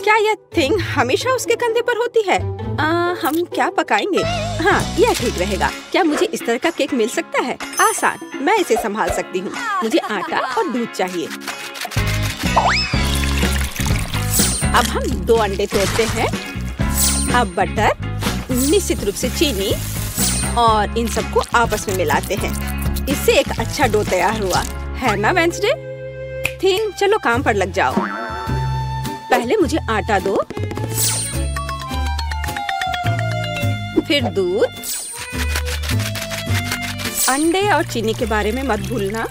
क्या यह थिंग हमेशा उसके कंधे पर होती है? हम क्या पकाएंगे? हाँ, यह ठीक रहेगा। क्या मुझे इस तरह का केक मिल सकता है? आसान, मैं इसे संभाल सकती हूँ। मुझे आटा और दूध चाहिए। अब हम 2 अंडे तोड़ते हैं। अब बटर, निश्चित रूप से चीनी और इन सबको आपस में मिलाते हैं। इससे एक अच्छा डो तैयार हुआ है ना वेंसडे? थिंग, चलो काम पर लग जाओ। पहले मुझे आटा दो, फिर दूध, अंडे और चीनी के बारे में मत भूलना।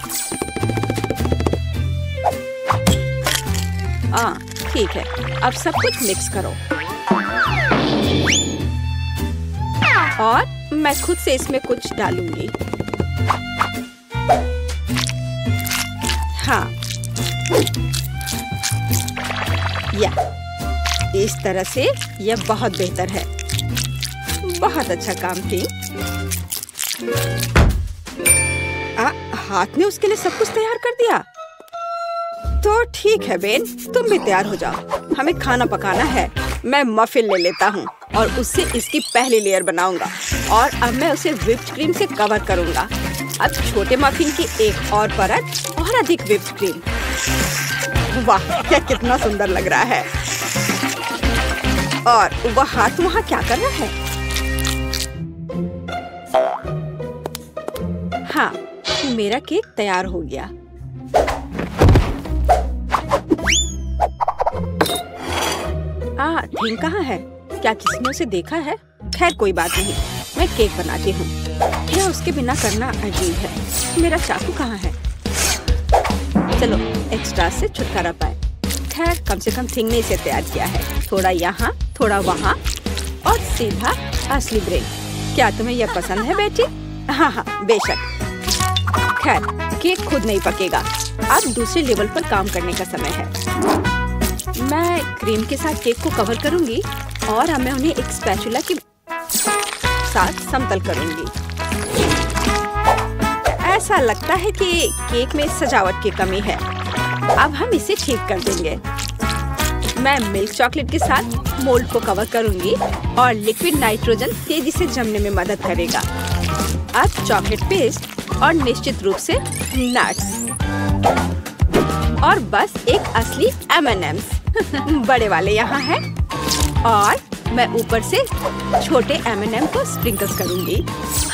ठीक है, अब सब कुछ मिक्स करो और मैं खुद से इसमें कुछ डालूंगी। हाँ, या इस तरह से यह बहुत बेहतर है। बहुत अच्छा काम थी। हाथ ने उसके लिए सब कुछ तैयार कर दिया। तो ठीक है बेन, तुम भी तैयार हो जाओ। हमें खाना पकाना है। मैं मफिन ले लेता हूँ और उससे इसकी पहली लेयर बनाऊंगा और अब मैं उसे व्हिप्ड क्रीम से कवर करूंगा। अब छोटे मफिन की एक और परत और अधिक व्हिप्ड क्रीम। वाह, यह कितना सुंदर लग रहा है। और वह हाथ वहाँ क्या कर रहा है? हाँ, मेरा केक तैयार हो गया। थिंग कहाँ है? क्या किसी ने उसे देखा है? खैर कोई बात नहीं, मैं केक बनाती हूँ। यह उसके बिना करना अजीब है। मेरा चाकू कहाँ है? चलो एक्स्ट्रा से छुटकारा पाए। खैर कम से कम थिंग ने इसे तैयार किया है। थोड़ा यहाँ, थोड़ा वहाँ और सीधा असली ब्रेड। क्या तुम्हें यह पसंद है बेटी? हाँ हाँ, बेशक। खैर केक खुद नहीं पकेगा। अब दूसरे लेवल पर काम करने का समय है। मैं क्रीम के साथ केक को कवर करूंगी और अब मैं उन्हें एक स्पैचुला के साथ समतल करूंगी। ऐसा लगता है कि केक में सजावट की कमी है। अब हम इसे ठीक कर देंगे। मैं मिल्क चॉकलेट के साथ मोल्ड को कवर करूंगी और लिक्विड नाइट्रोजन तेजी से जमने में मदद करेगा। अब चॉकलेट पेस्ट और निश्चित रूप से नट्स और बस एक असली M&M's बड़े वाले यहाँ हैं और मैं ऊपर से छोटे M&M को स्प्रिंकल्स करूंगी।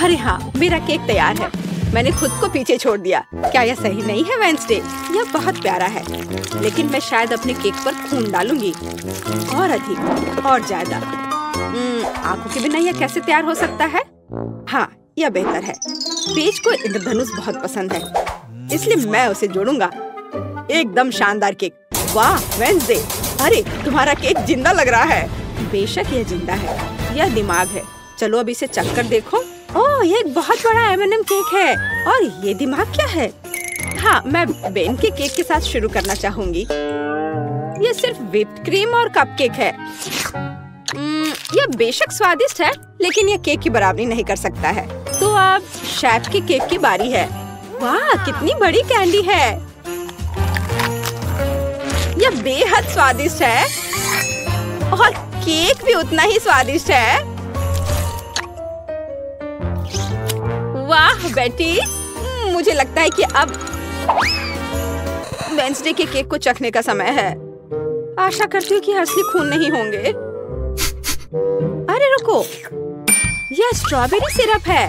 अरे हाँ, मेरा केक तैयार है। मैंने खुद को पीछे छोड़ दिया। क्या यह सही नहीं है वेंसडे? यह बहुत प्यारा है, लेकिन मैं शायद अपने केक पर खून डालूंगी और अधिक और ज्यादा। आंखों के बिना यह कैसे तैयार हो सकता है? हाँ, यह बेहतर है। पेज को इंद्रधनुष बहुत पसंद है, इसलिए मैं उसे जोड़ूंगा। एकदम शानदार केक। वाह वेंसडे, अरे तुम्हारा केक जिंदा लग रहा है। बेशक यह जिंदा है, यह दिमाग है। चलो अब इसे चख कर देखो। ओह, ये एक बहुत बड़ा M&M केक है और ये दिमाग क्या है? हाँ, मैं बेन के केक के साथ शुरू करना चाहूंगी। ये सिर्फ व्हिप्ड क्रीम और कपकेक है। यह बेशक स्वादिष्ट है, लेकिन यह केक की बराबरी नहीं कर सकता है। तो अब शेफ के केक की बारी है। वाह, कितनी बड़ी कैंडी है। यह बेहद स्वादिष्ट है और केक भी उतना ही स्वादिष्ट है। वाह बेटी, मुझे लगता है कि अब वेंसडे के केक को चखने का समय है। आशा करती हूँ कि असली खून नहीं होंगे। अरे रुको, यह स्ट्रॉबेरी सिरप है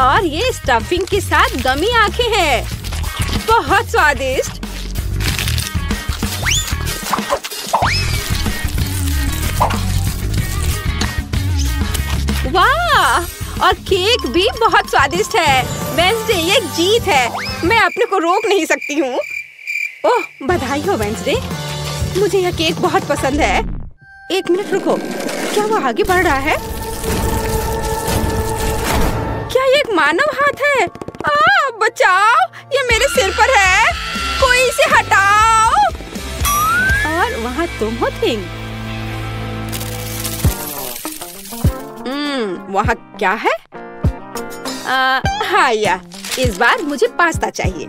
और ये स्टफिंग के साथ गमी आंखें हैं। बहुत स्वादिष्ट। वाह, और केक भी बहुत स्वादिष्ट है। वेंसडे, ये जीत है। मैं अपने को रोक नहीं सकती हूँ। ओह, बधाई हो वेंसडे, मुझे यह केक बहुत पसंद है। एक मिनट रुको, क्या वो आगे बढ़ रहा है? क्या ये एक मानव हाथ है? बचाओ, ये मेरे सिर पर है। कोई इसे हटाओ। और वहाँ तुम हो थिंग। वहाँ क्या है? हाँ, इस बार मुझे पास्ता चाहिए।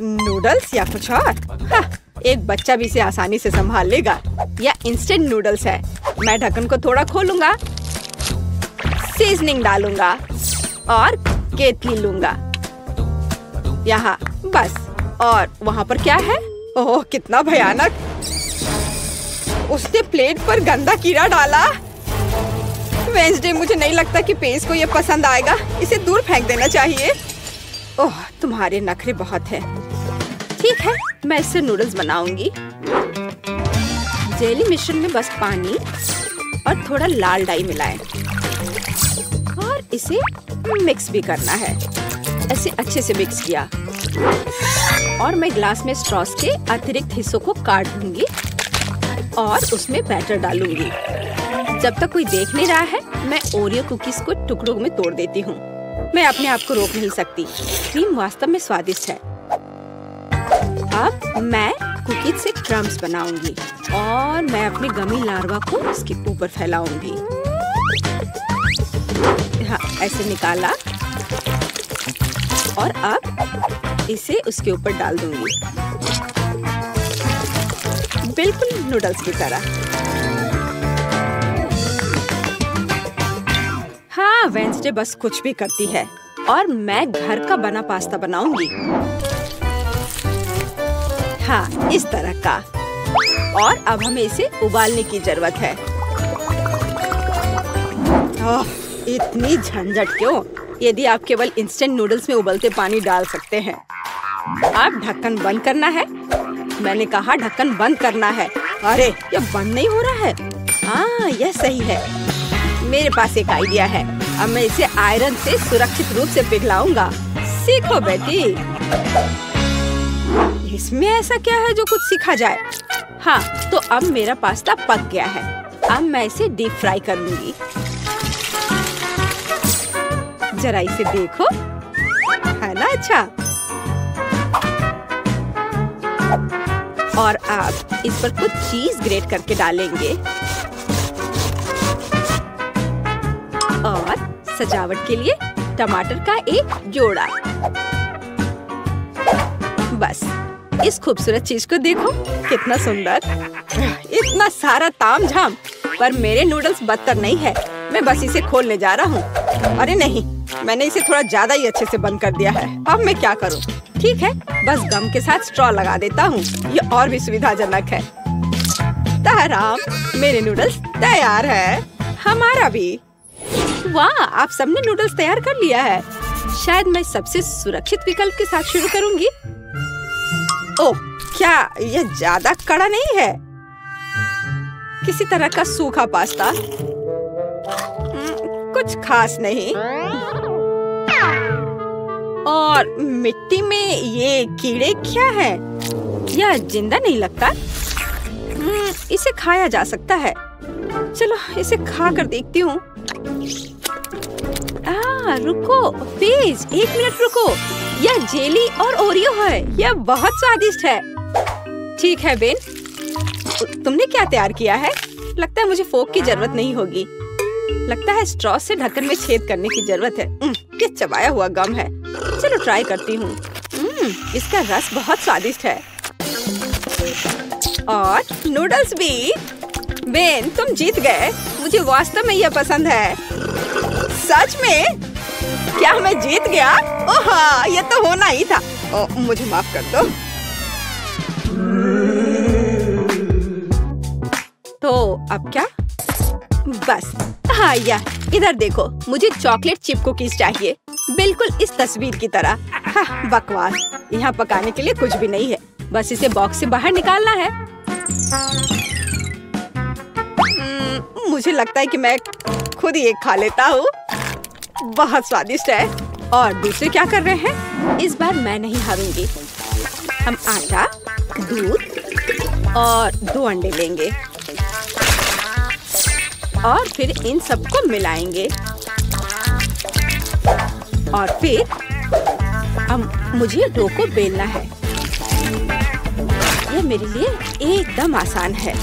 नूडल्स या कुछ और? हाँ, एक बच्चा भी इसे आसानी से संभाल लेगा। यह इंस्टेंट नूडल्स है। मैं ढक्कन को थोड़ा खोलूंगा, सीजनिंग डालूंगा और केतली लूंगा यहाँ बस। और वहाँ पर क्या है? ओह कितना भयानक! उसने प्लेट पर गंदा कीड़ा डाला। वेंसडे, मुझे नहीं लगता कि पेस को ये पसंद आएगा। इसे दूर फेंक देना चाहिए। ओह तुम्हारे नखरे बहुत हैं। ठीक है, मैं इससे नूडल्स बनाऊंगी। जेली मिश्रण में बस पानी और थोड़ा लाल डाई मिलाएं और इसे मिक्स भी करना है। ऐसे अच्छे से मिक्स किया और मैं ग्लास में स्ट्रॉस के अतिरिक्त हिस्सों को काट दूंगी और उसमें बैटर डालूंगी। जब तक कोई देख नहीं रहा है, मैं ओरियो कुकीज को टुकड़ों में तोड़ देती हूँ। मैं अपने आप को रोक नहीं सकती। क्रीम वास्तव में स्वादिष्ट है। अब मैं कुकीज से क्रम्स बनाऊंगी और मैं अपने गमी लार्वा को इसके ऊपर फैलाऊंगी। हाँ, ऐसे निकाला और अब इसे उसके ऊपर डाल दूंगी, बिल्कुल नूडल्स की तरह। हाँ, वेंसडे बस कुछ भी करती है और मैं घर का बना पास्ता बनाऊंगी। हाँ, इस तरह का। और अब हमें इसे उबालने की जरूरत है। ओह, इतनी झंझट क्यों? यदि आप केवल इंस्टेंट नूडल्स में उबलते पानी डाल सकते हैं। अब ढक्कन बंद करना है। मैंने कहा ढक्कन बंद करना है। अरे ये बंद नहीं हो रहा है। हाँ, यह सही है। मेरे पास एक आइडिया है। अब मैं इसे आयरन से सुरक्षित रूप से पिघलाऊंगा। सीखो बेटी। इसमें ऐसा क्या है जो कुछ सीखा जाए? हाँ, तो अब मेरा पास्ता पक गया है। अब मैं इसे डीप फ्राई करूंगी। जरा इसे देखो, है ना अच्छा? और अब इस पर कुछ चीज ग्रेट करके डालेंगे और सजावट के लिए टमाटर का एक जोड़ा। बस इस खूबसूरत चीज को देखो, कितना सुंदर। इतना सारा तामझाम, पर मेरे नूडल्स बदतर नहीं है। मैं बस इसे खोलने जा रहा हूँ। अरे नहीं, मैंने इसे थोड़ा ज्यादा ही अच्छे से बंद कर दिया है। अब मैं क्या करूँ? ठीक है, बस गम के साथ स्ट्रॉ लगा देता हूँ। ये और भी सुविधाजनक है। ताराम, मेरे नूडल्स तैयार है। हमारा भी। वाह, आप सबने नूडल्स तैयार कर लिया है। शायद मैं सबसे सुरक्षित विकल्प के साथ शुरू करूंगी। ओह, क्या यह ज्यादा कड़ा नहीं है? किसी तरह का सूखा पास्ता, कुछ खास नहीं। और मिट्टी में ये कीड़े क्या है? यह जिंदा नहीं लगता। इसे खाया जा सकता है। चलो इसे खा कर देखती हूँ। रुको प्लीज, 1 मिनट रुको। यह जेली और ओरियो है। यह बहुत स्वादिष्ट है। ठीक है बेन, तुमने क्या तैयार किया है? लगता है मुझे फोक की जरूरत नहीं होगी। लगता है स्ट्रॉ से ढक्कन में छेद करने की जरूरत है। ये चबाया हुआ गम है। चलो ट्राई करती हूँ। इसका रस बहुत स्वादिष्ट है। और नूडल्स भी। बेन, तुम जीत गए। मुझे वास्तव में यह पसंद है। सच में? क्या मैं जीत गया? ओह हाँ, ये तो होना ही था। मुझे माफ कर दो। तो अब क्या? बस हाँ, इधर देखो, मुझे चॉकलेट चिप कुकीज चाहिए, बिल्कुल इस तस्वीर की तरह। हाँ, बकवास। यहाँ पकाने के लिए कुछ भी नहीं है। बस इसे बॉक्स से बाहर निकालना है। मुझे लगता है कि मैं खुद ही एक खा लेता हूँ। बहुत स्वादिष्ट है। और दूसरे क्या कर रहे हैं? इस बार मैं नहीं हारूंगी। हम आटा, दूध और 2 अंडे लेंगे और फिर इन सबको मिलाएंगे। और फिर मुझे डो को बेलना है। यह मेरे लिए एकदम आसान है।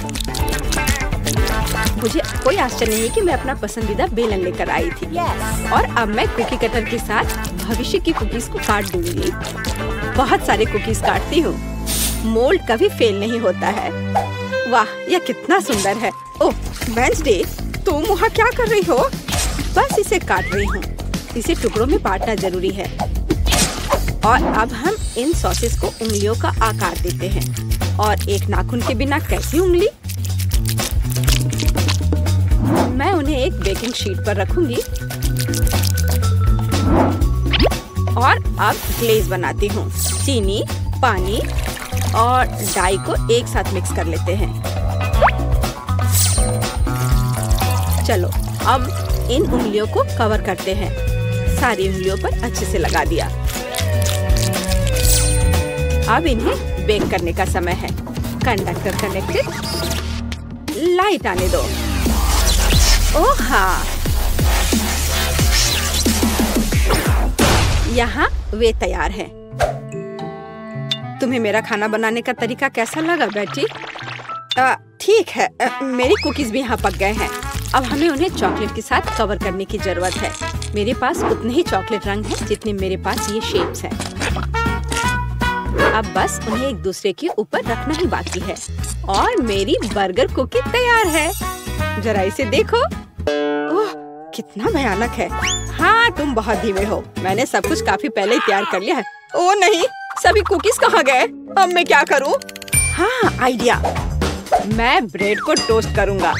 मुझे कोई आश्चर्य नहीं कि मैं अपना पसंदीदा बेलन लेकर आई थी। और अब मैं कुकी कटर के साथ भविष्य की कुकीज को काट दूंगी। बहुत सारे कुकीज काटती हूँ। मोल्ड कभी फेल नहीं होता है। वाह, यह कितना सुंदर है। ओह वेंसडे, तुम वहाँ क्या कर रही हो? बस इसे काट रही हूँ। इसे टुकड़ों में बांटना जरूरी है। और अब हम इन सॉसेस को उंगलियों का आकार देते हैं। और एक नाखून के बिना कैसी उंगली? मैं उन्हें एक बेकिंग शीट पर रखूंगी और अब ग्लेज बनाती हूँ। चीनी, पानी और डाई को एक साथ मिक्स कर लेते हैं। चलो अब इन उंगलियों को कवर करते हैं। सारी उंगलियों पर अच्छे से लगा दिया। अब इन्हें बेक करने का समय है। Conductor connected. लाइट आने दो। ओह हाँ, यहाँ वे तैयार है। तुम्हें मेरा खाना बनाने का तरीका कैसा लगा बेटी? ठीक है, मेरी कुकीज भी यहाँ पक गए हैं। अब हमें उन्हें चॉकलेट के साथ कवर करने की जरूरत है। मेरे पास उतने ही चॉकलेट रंग हैं जितने मेरे पास ये शेप्स हैं। अब बस उन्हें एक दूसरे के ऊपर रखना ही बाकी है और मेरी बर्गर कुकी तैयार है। जरा इसे देखो। ओह, कितना भयानक है। हाँ, तुम बहुत धीमे हो। मैंने सब कुछ काफी पहले ही तैयार कर लिया है। ओह नहीं, सभी कुकीज कहाँ गए? अब मैं क्या करूँ? हाँ, आइडिया। मैं ब्रेड को टोस्ट करूँगा।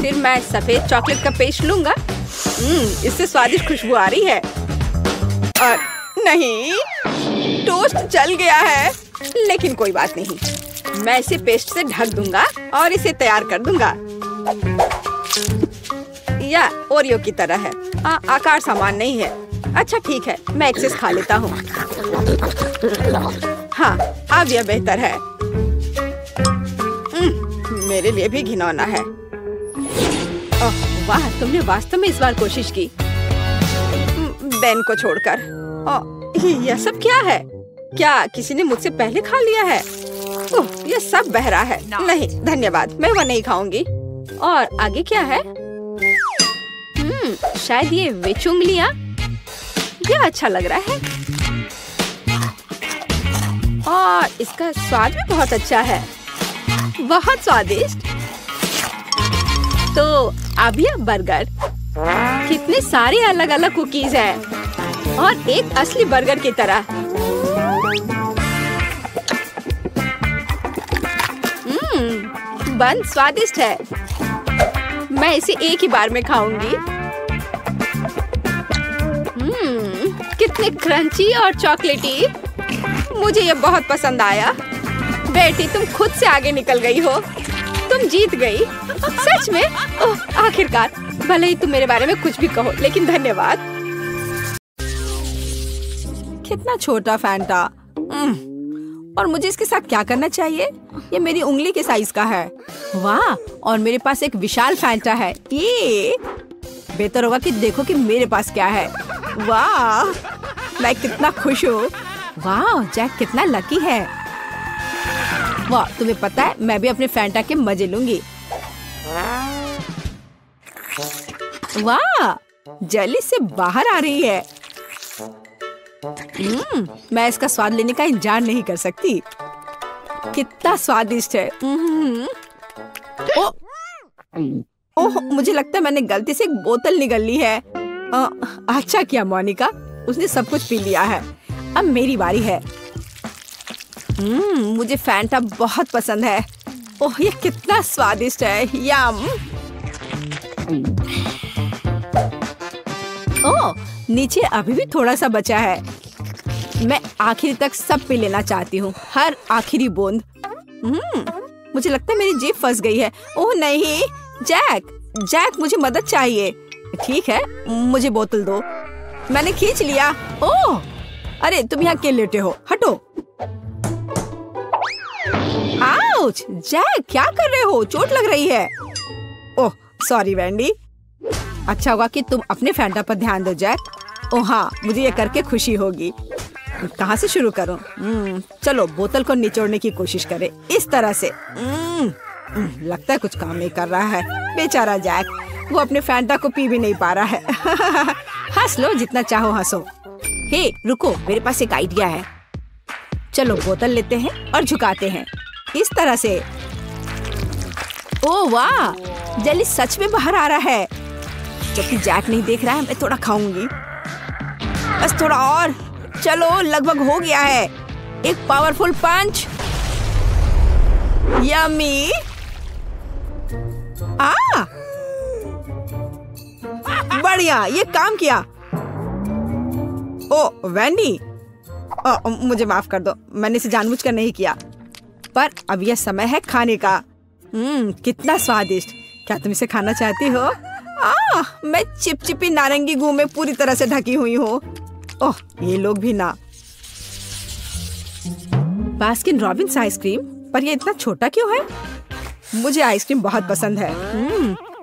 फिर मैं सफेद चॉकलेट का पेस्ट लूँगा। इससे स्वादिष्ट खुशबू आ रही है। और नहीं, टोस्ट जल गया है। लेकिन कोई बात नहीं, मैं इसे पेस्ट से ढक दूंगा और इसे तैयार कर दूंगा। या ओरियो की तरह है। आकार समान नहीं है। अच्छा ठीक है, मैं एक्सेस खा लेता हूँ। हाँ, अब यह बेहतर है। मेरे लिए भी घिनौना है। ओह वाह, तुमने वास्तव में इस बार कोशिश की। बेन को छोड़कर। यह सब क्या है? क्या किसी ने मुझसे पहले खा लिया है? ओह, यह सब बह रहा है। नहीं धन्यवाद, मैं वह नहीं खाऊंगी। और आगे क्या है? शायद ये विच उंगलियां। यह अच्छा लग रहा है और इसका स्वाद भी बहुत अच्छा है। बहुत स्वादिष्ट। तो अब यह बर्गर। कितने सारे अलग अलग कुकीज हैं और एक असली बर्गर की तरह। बन स्वादिष्ट है। मैं इसे एक ही बार में खाऊंगी। कितने क्रंची और चॉकलेटी। मुझे ये बहुत पसंद आया। बेटी, तुम खुद से आगे निकल गई हो। तुम जीत गई। सच में? ओह, आखिरकार। भले ही तुम मेरे बारे में कुछ भी कहो, लेकिन धन्यवाद। कितना छोटा फैंटा। और मुझे इसके साथ क्या करना चाहिए? ये मेरी उंगली के साइज का है। वाह, और मेरे पास एक विशाल फैंटा है। ये बेहतर होगा कि देखो कि मेरे पास क्या है। वाह, मैं कितना खुश हूँ। वाह, जैक कितना लकी है। वाह, तुम्हें पता है मैं भी अपने फैंटा के मजे लूंगी। वाह, जली से बाहर आ रही है। मैं इसका स्वाद लेने का इंतजार नहीं कर सकती। कितना स्वादिष्ट है। ओह, मुझे लगता है मैंने गलती से एक बोतल निगल ली है। अच्छा किया मोनिका, उसने सब कुछ पी लिया है। अब मेरी बारी है। मुझे फैंटा बहुत पसंद है। ओह, ये कितना स्वादिष्ट है। यम। ओह, नीचे अभी भी थोड़ा सा बचा है। मैं आखिर तक सब पी लेना चाहती हूँ, हर आखिरी बूंद। मुझे लगता है मेरी जीभ फंस गई है। ओह नहीं, जैक मुझे मदद चाहिए। ठीक है, मुझे बोतल दो। मैंने खींच लिया। ओह, अरे तुम यहाँ क्यों लेटे हो? हटो। आउच! जैक, क्या कर रहे हो? चोट लग रही है। Oh sorry Wendy. अच्छा होगा कि तुम अपने फैंटा पर ध्यान दो जैक। ओह हाँ, मुझे ये करके खुशी होगी। कहाँ से शुरू करूं? चलो बोतल को निचोड़ने की कोशिश करें, इस तरह से। लगता है कुछ काम नहीं कर रहा है। बेचारा जैक, वो अपने फैंटा को पी भी नहीं पा रहा है। हंस लो जितना चाहो हंसो। हे रुको, मेरे पास एक आइडिया है। चलो बोतल लेते हैं और झुकाते हैं इस तरह से। ओह वाह, जेली सच में बाहर आ रहा है। जबकि जैक नहीं देख रहा है, मैं थोड़ा खाऊंगी। बस थोड़ा और। चलो लगभग हो गया है। एक पावरफुल पंच। यम्मी। बढ़िया, ये काम किया। ओ वैंडी, मुझे माफ कर दो, मैंने इसे जानबूझकर नहीं किया। पर अब यह समय है खाने का। कितना स्वादिष्ट। क्या तुम इसे खाना चाहती हो? मैं चिपचिपी नारंगी गू में पूरी तरह से ढकी हुई हूँ। ओह, ये लोग भी ना। बास्किन रॉबिन्स आइसक्रीम, पर ये इतना छोटा क्यों है? मुझे आइसक्रीम बहुत पसंद है।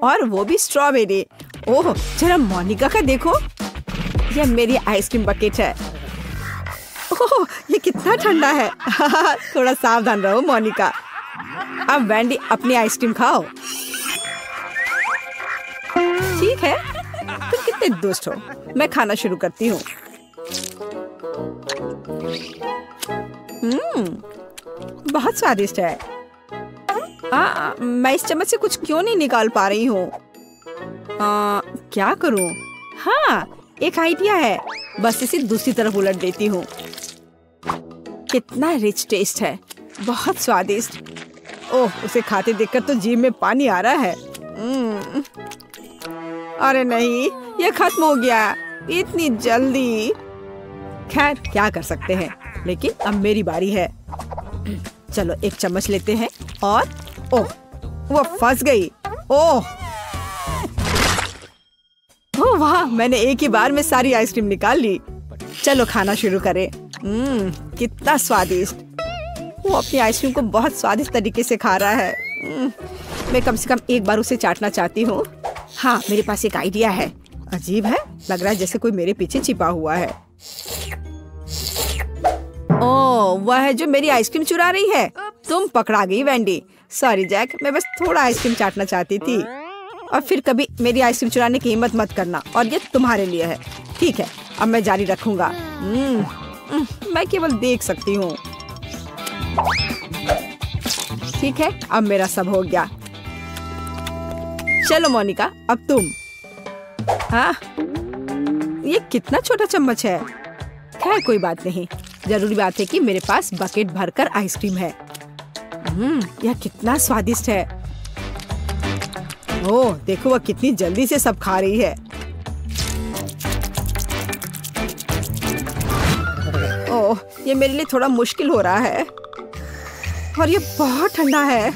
और वो भी स्ट्रॉबेरी। ओह, जरा मोनिका का देखो। यह मेरी आइसक्रीम बकेट है। ओह, ये कितना ठंडा है। थोड़ा सावधान रहो मोनिका। अब वैंडी अपनी आइसक्रीम खाओ। ठीक है, तुम कितने दुष्ट हो। मैं खाना शुरू करती हूँ। बहुत स्वादिष्ट है। मैं इस चम्मच से कुछ क्यों नहीं निकाल पा रही हूँ? क्या करूँ? हाँ, एक आइडिया है। बस इसे दूसरी तरफ उलट देती हूँ। कितना रिच टेस्ट है, बहुत स्वादिष्ट। ओह, उसे खाते देखकर तो जीभ में पानी आ रहा है। अरे नहीं, ये खत्म हो गया इतनी जल्दी। खैर, क्या कर सकते हैं, लेकिन अब मेरी बारी है। चलो एक चम्मच लेते हैं और ओह, वो फंस गई। ओह वाह, मैंने एक ही बार में सारी आइसक्रीम निकाल ली। चलो खाना शुरू करें। कितना स्वादिष्ट। वो अपनी आइसक्रीम को बहुत स्वादिष्ट तरीके से खा रहा है। मैं कम से कम एक बार उसे चाटना चाहती हूँ। हाँ, मेरे पास एक आइडिया है। अजीब है, लग रहा है जैसे कोई मेरे पीछे छिपा हुआ है। ओह, वह है जो मेरी आइसक्रीम चुरा रही है। तुम पकड़ा गई वैंडी। सॉरी जैक, मैं बस थोड़ा आइसक्रीम चाटना चाहती थी। और फिर कभी मेरी आइसक्रीम चुराने की हिम्मत मत करना। और ये तुम्हारे लिए है। ठीक है, अब मैं जारी रखूंगा। मैं केवल देख सकती हूँ। ठीक है, अब मेरा सब हो गया। चलो मोनिका, अब तुम। हाँ, ये कितना छोटा चम्मच है। खैर कोई बात नहीं, जरूरी बात है कि मेरे पास बकेट भरकर आइसक्रीम है। यह कितना स्वादिष्ट है। ओह, देखो वह कितनी जल्दी से सब खा रही है। ओह, ये मेरे लिए थोड़ा मुश्किल हो रहा है। और ये बहुत ठंडा है।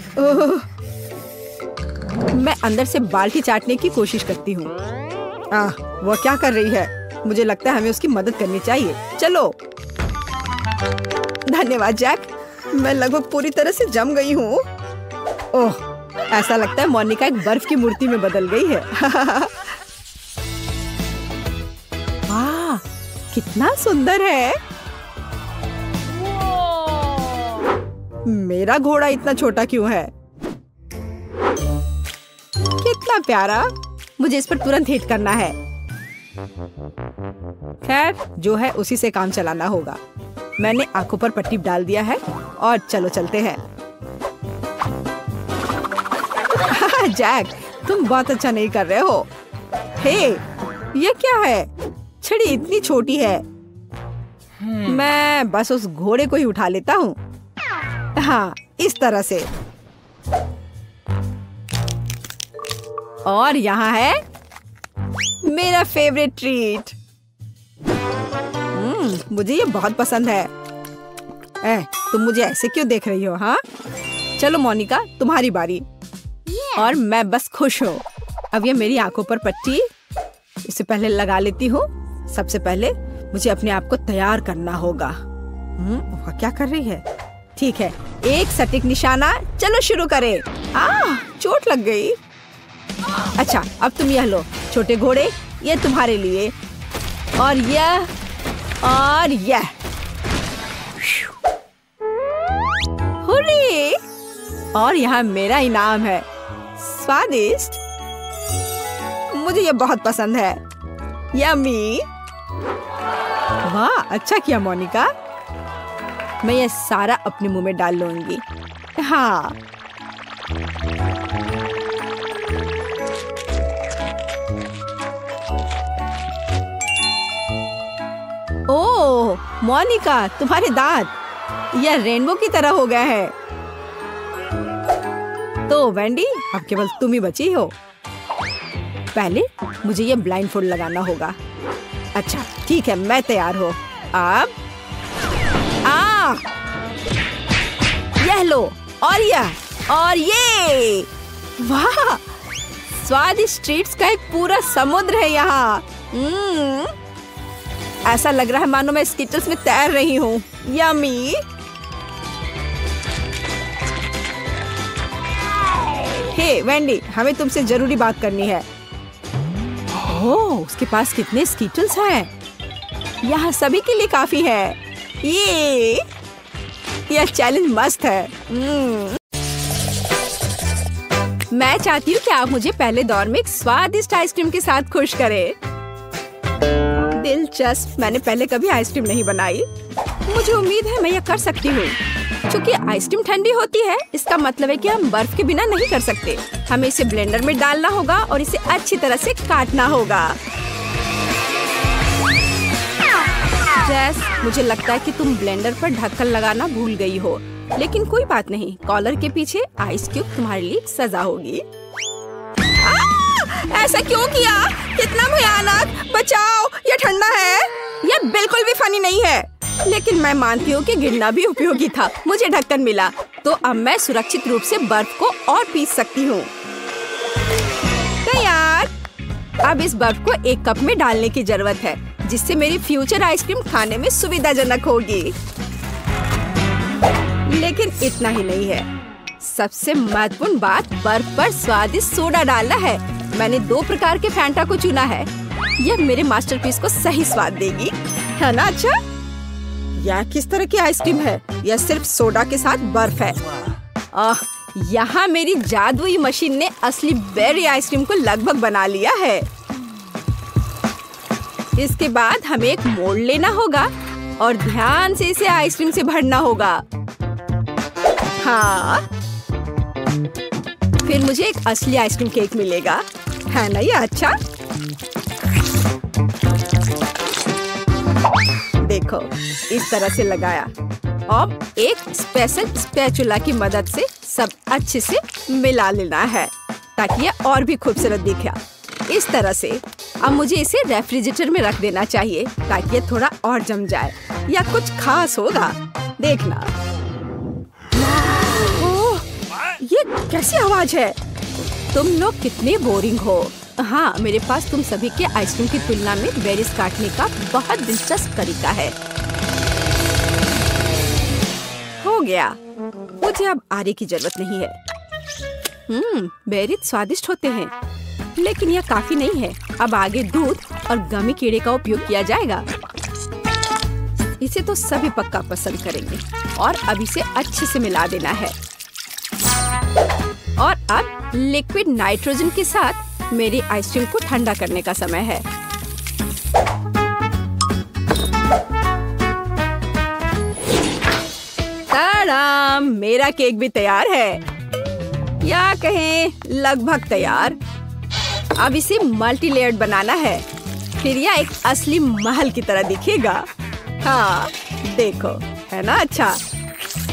मैं अंदर से बाल्टी चाटने की कोशिश करती हूँ। वो क्या कर रही है? मुझे लगता है हमें उसकी मदद करनी चाहिए। चलो। धन्यवाद जैक, मैं लगभग पूरी तरह से जम गई हूँ। ओह, ऐसा लगता है मोनिका एक बर्फ की मूर्ति में बदल गई है। वाह, कितना सुंदर है। मेरा घोड़ा इतना छोटा क्यों है? कितना प्यारा। मुझे इस पर तुरंत हिट करना है। खैर, जो है उसी से काम चलाना होगा। मैंने आंखों पर पट्टी डाल दिया है और चलो चलते हैं। जैक, तुम बहुत अच्छा नहीं कर रहे हो। हे, ये क्या है? छड़ी इतनी छोटी है। मैं बस उस घोड़े को ही उठा लेता हूँ। हाँ, इस तरह से। और यहाँ है मेरा फेवरेट ट्रीट। मुझे ये बहुत पसंद है। तुम मुझे ऐसे क्यों देख रही हो? हाँ, चलो मोनिका, तुम्हारी बारी। और मैं बस खुश हूँ। अब ये मेरी आंखों पर पट्टी इससे पहले लगा लेती हूँ। सबसे पहले मुझे अपने आप को तैयार करना होगा। वह क्या कर रही है? ठीक है, एक सटीक निशाना। चलो शुरू करें। चोट लग गई। अच्छा, अब तुम यह लो छोटे घोड़े, ये तुम्हारे लिए। और यह और यह। हुर्रे! और यहाँ मेरा इनाम है। स्वादिष्ट, मुझे ये बहुत पसंद है। यम्मी। वाह, अच्छा किया मोनिका। मैं ये सारा अपने मुंह में डाल लूंगी। हाँ, ओह मोनिका, तुम्हारे दांत यह रेनबो की तरह हो गया है। तो वेंडी, अब केवल तुम ही बची हो। पहले मुझे ये ब्लाइंडफोल्ड लगाना होगा। अच्छा ठीक है, मैं तैयार हूँ। अब यह लो, और ये वाह, स्वादिष्ट ट्रीट्स का एक पूरा समुद्र है यहाँ। ऐसा लग रहा है मानो मैं स्किटल्स में तैर रही हूँ। यम्मी। हे वेंडी, हमें तुमसे जरूरी बात करनी है। ओह, उसके पास कितने स्किटल्स हैं। यहाँ सभी के लिए काफी है। यह चैलेंज मस्त है। मैं चाहती हूँ कि आप मुझे पहले दौर में एक स्वादिष्ट आइसक्रीम के साथ खुश करें। दिलचस्प, मैंने पहले कभी आइसक्रीम नहीं बनाई। मुझे उम्मीद है मैं यह कर सकती हूँ। चूँकि आइसक्रीम ठंडी होती है, इसका मतलब है कि हम बर्फ के बिना नहीं कर सकते। हमें इसे ब्लेंडर में डालना होगा और इसे अच्छी तरह से काटना होगा। जैस, मुझे लगता है कि तुम ब्लेंडर पर ढक्कन लगाना भूल गई हो, लेकिन कोई बात नहीं, कॉलर के पीछे आइस क्यूब तुम्हारे लिए सजा होगी। ऐसा क्यों किया? कितना भयानक! बचाओ, ये ठंडा है। यह बिल्कुल भी फनी नहीं है, लेकिन मैं मानती हूँ कि गिरना भी उपयोगी था। मुझे ढक्कन मिला, तो अब मैं सुरक्षित रूप से बर्फ को और पीस सकती हूँ। तैयार। अब इस बर्फ को एक कप में डालने की जरूरत है, जिससे मेरी फ्यूचर आइसक्रीम खाने में सुविधाजनक होगी। लेकिन इतना ही नहीं है, सबसे महत्वपूर्ण बात बर्फ पर स्वादिष्ट सोडा डालना है। मैंने 2 प्रकार के फैंटा को चुना है। यह मेरे मास्टरपीस को सही स्वाद देगी, है ना? अच्छा, यह किस तरह की आइसक्रीम है? यह सिर्फ सोडा के साथ बर्फ है। यहाँ मेरी जादुई मशीन ने असली बेरी आइसक्रीम को लगभग बना लिया है। इसके बाद हमें एक मोल्ड लेना होगा और ध्यान से इसे आइसक्रीम से भरना होगा। हाँ, फिर मुझे एक असली आइसक्रीम केक मिलेगा, है ना? ये अच्छा, देखो इस तरह से लगाया। अब एक स्पेशल स्पैचुला की मदद से सब अच्छे से मिला लेना है, ताकि ये और भी खूबसूरत दिखे। इस तरह से अब मुझे इसे रेफ्रिजरेटर में रख देना चाहिए, ताकि ये थोड़ा और जम जाए, या कुछ खास होगा, देखना। ओह, ये कैसी आवाज है? तुम लोग कितने बोरिंग हो। हाँ, मेरे पास तुम सभी के आइसक्रीम की तुलना में बेरीज काटने का बहुत दिलचस्प तरीका है। हो गया, मुझे अब आरे की जरूरत नहीं है। बेरीज स्वादिष्ट होते हैं, लेकिन यह काफी नहीं है। अब आगे दूध और गमी कीड़े का उपयोग किया जाएगा। इसे तो सभी पक्का पसंद करेंगे, और अब इसे अच्छे से मिला देना है। और अब लिक्विड नाइट्रोजन के साथ मेरी आइसक्रीम को ठंडा करने का समय है। ताड़ाम, मेरा केक भी तैयार है, या कहें लगभग तैयार। अब इसे मल्टी लेयर्ड बनाना है, फिर यह एक असली महल की तरह दिखेगा। हाँ देखो, है ना? अच्छा,